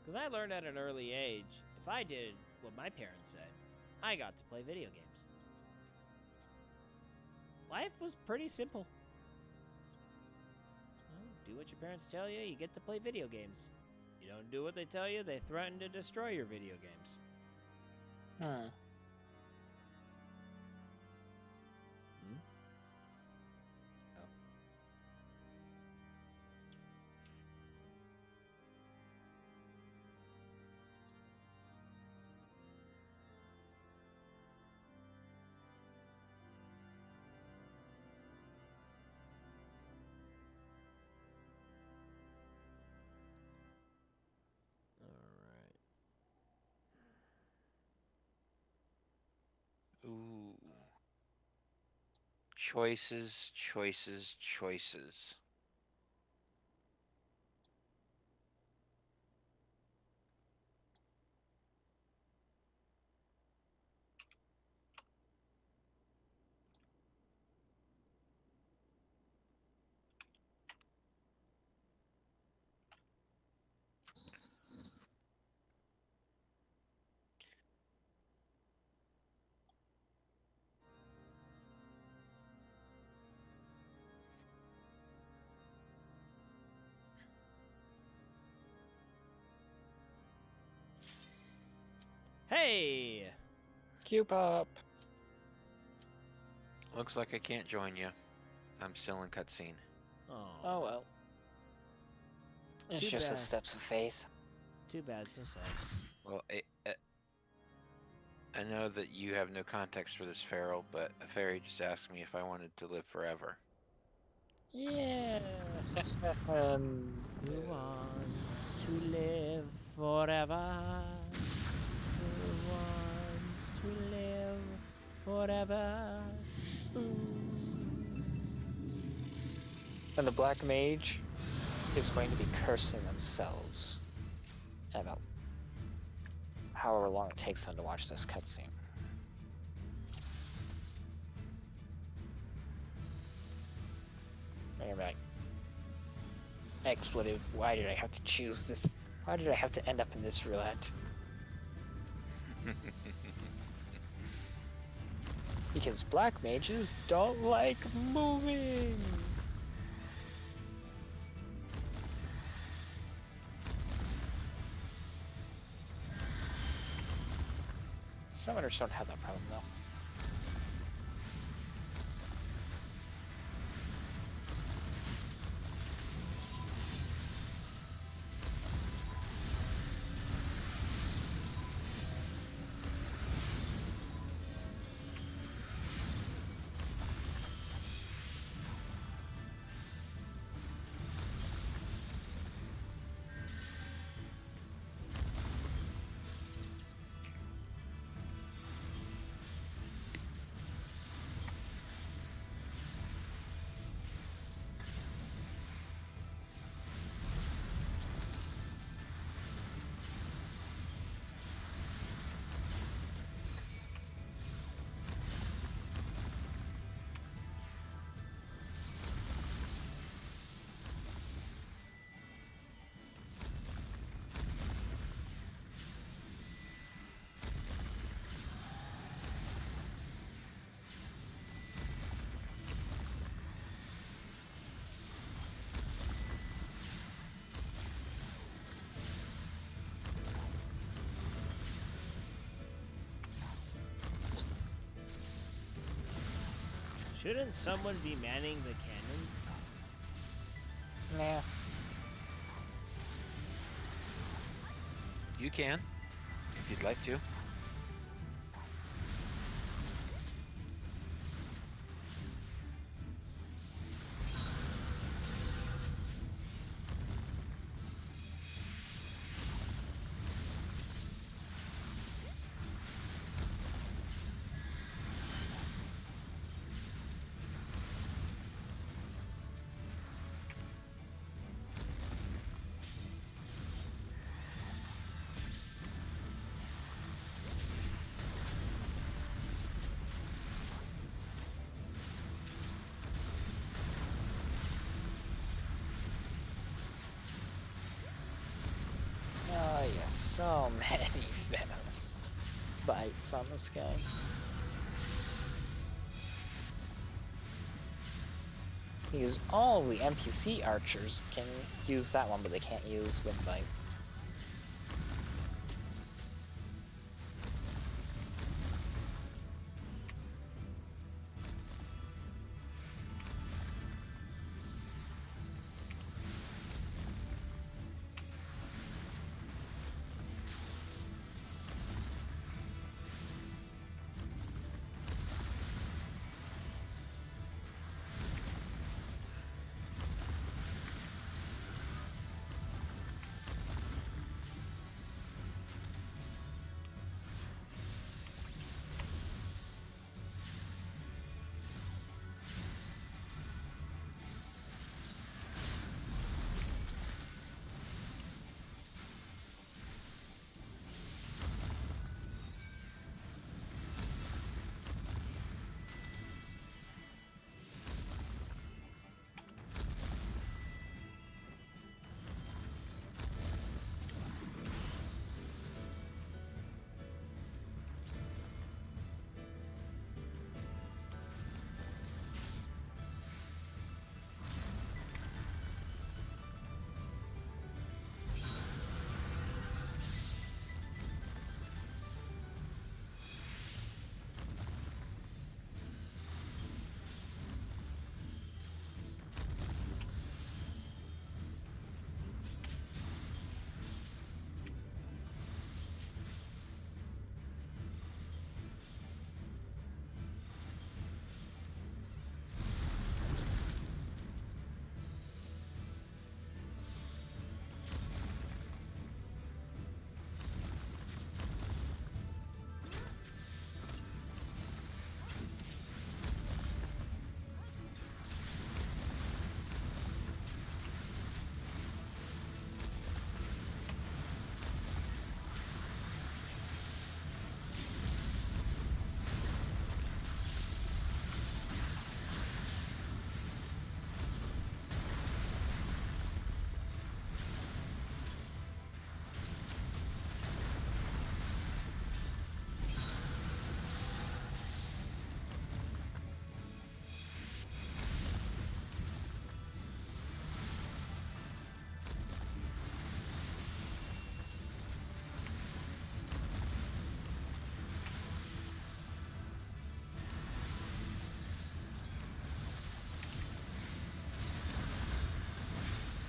[SPEAKER 2] Because I learned at an early age, if I did what my parents said, I got to play video games. Life was pretty simple. Do what your parents tell you, you get to play video games. You don't do what they tell you, they threaten to destroy your video games.
[SPEAKER 3] Hmm.
[SPEAKER 2] Oh.
[SPEAKER 1] Ooh. Choices, choices, choices.
[SPEAKER 2] Hey!
[SPEAKER 3] Q-pop.
[SPEAKER 1] Looks like I can't join you. I'm still in cutscene.
[SPEAKER 3] Oh well. It's
[SPEAKER 2] Too
[SPEAKER 3] just the
[SPEAKER 2] bad.
[SPEAKER 3] steps of faith.
[SPEAKER 2] Too bad, so sad.
[SPEAKER 1] Well, I know that you have no context for this feral, but a fairy just asked me if I wanted to live forever.
[SPEAKER 3] Yeah.
[SPEAKER 2] Who wants to live forever? Who wants to live forever?
[SPEAKER 3] And the Black Mage is going to be cursing themselves about however long it takes them to watch this cutscene. And you're like, expletive, why did I have to choose this? Why did I have to end up in this roulette? Because Black Mages don't like moving! Summoners don't have that problem though.
[SPEAKER 2] Shouldn't someone be manning the cannons?
[SPEAKER 3] Nah.
[SPEAKER 1] You can, if you'd like to.
[SPEAKER 3] Oh yes, so many venomous bites on this guy. Because all the NPC archers can use that one, but they can't use Wind Bite.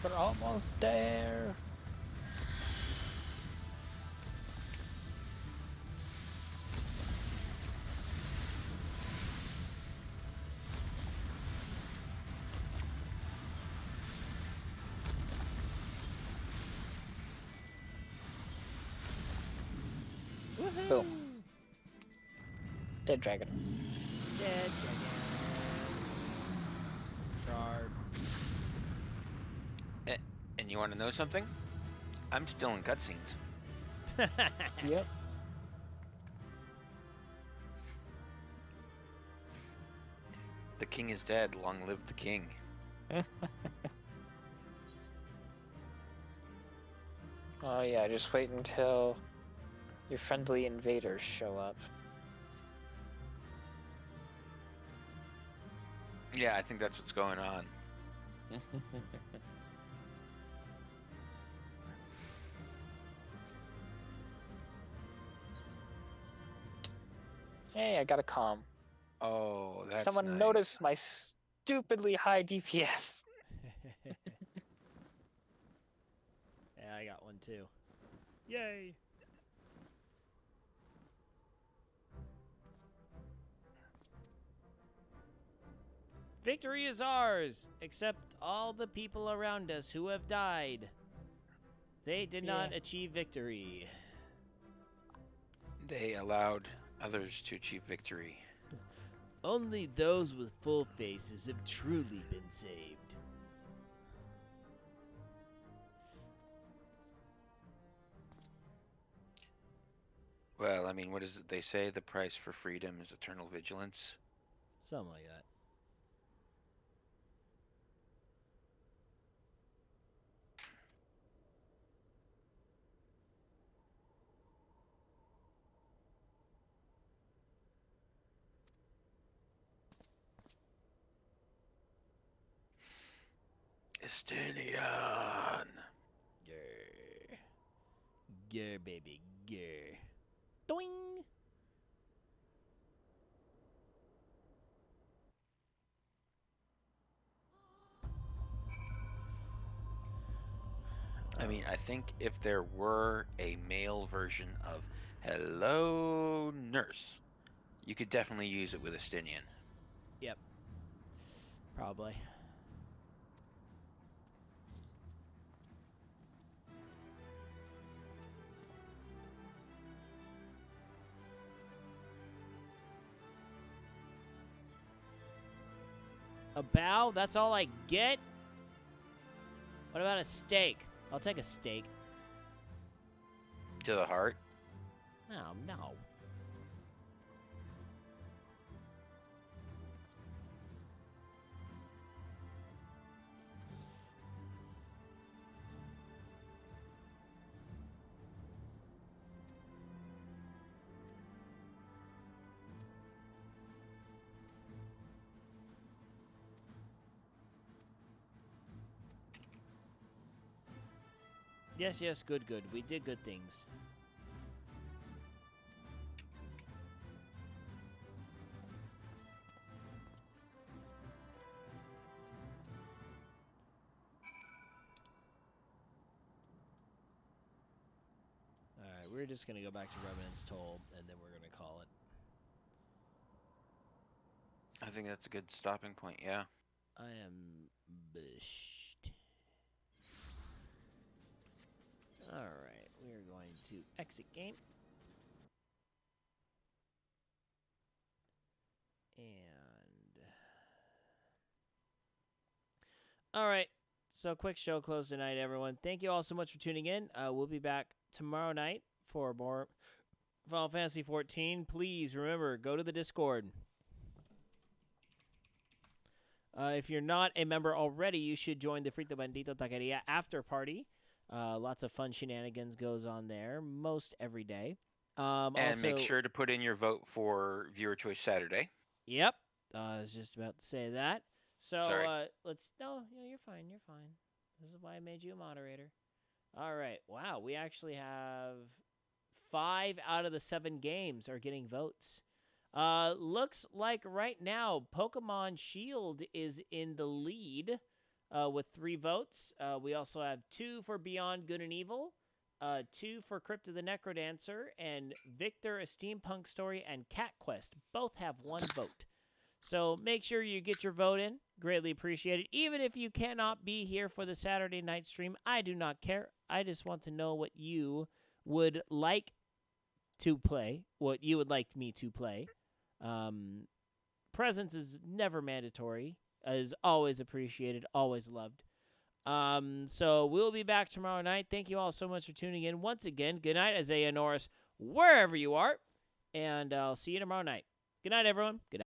[SPEAKER 3] We're almost there.
[SPEAKER 2] Woohoo!
[SPEAKER 3] Boom. Dead dragon.
[SPEAKER 2] Dead dragon. Shard.
[SPEAKER 1] And you want to know something? I'm still in cutscenes.
[SPEAKER 3] Yep.
[SPEAKER 1] The king is dead. Long live the king.
[SPEAKER 3] Oh yeah, just wait until your friendly invaders show up.
[SPEAKER 1] Yeah, I think that's what's going on.
[SPEAKER 3] Hey, I got a comm.
[SPEAKER 1] Oh, that's
[SPEAKER 3] Someone
[SPEAKER 1] nice.
[SPEAKER 3] noticed my stupidly high DPS.
[SPEAKER 2] Yeah, I got one too. Yay! Victory is ours, except all the people around us who have died. They did not achieve victory.
[SPEAKER 1] They allowed others to achieve victory.
[SPEAKER 2] Only those with full faces have truly been saved.
[SPEAKER 1] Well, I mean, what is it they say? The price for freedom is eternal vigilance.
[SPEAKER 2] Something like that.
[SPEAKER 1] Estinian.
[SPEAKER 2] Grr. Grr, baby, grr. Doing.
[SPEAKER 1] I mean, I think if there were a male version of Hello Nurse, you could definitely use it with Estinian.
[SPEAKER 2] Yep. Probably. A bow? That's all I get? What about a steak? I'll take a steak.
[SPEAKER 1] To the heart?
[SPEAKER 2] Oh, no. Yes, yes, good, good. We did good things. Alright, we're just gonna go back to Revenant's Toll, and then we're gonna call it.
[SPEAKER 1] I think that's a good stopping point, yeah.
[SPEAKER 2] I am bushed. Alright, we are going to exit game. And... Alright, so quick show close tonight, everyone. Thank you all so much for tuning in. We'll be back tomorrow night for more Final Fantasy XIV. Please remember, go to the Discord. If you're not a member already, you should join the Frito Bandito Taqueria after party. Lots of fun shenanigans goes on there most every day.
[SPEAKER 1] And
[SPEAKER 2] also,
[SPEAKER 1] make sure to put in your vote for Viewer Choice Saturday.
[SPEAKER 2] Yep. I was just about to say that. So
[SPEAKER 1] Sorry.
[SPEAKER 2] No, you're fine. You're fine. This is why I made you a moderator. All right. Wow, we actually have 5 out of the 7 games are getting votes. Looks like right now Pokemon Shield is in the lead with 3 votes. We also have 2 for Beyond Good and Evil, 2 for Crypt of the Necrodancer, and Victor, A Steampunk Story, and Cat Quest both have 1 vote. So make sure you get your vote in. Greatly appreciated. Even if you cannot be here for the Saturday night stream, I do not care. I just want to know what you would like to play, what you would like me to play. Presence is never mandatory. Is always appreciated, always loved. So we'll be back tomorrow night. Thank you all so much for tuning in. Once again, good night, Isaiah Norris, wherever you are. And I'll see you tomorrow night. Good night, everyone. Good night.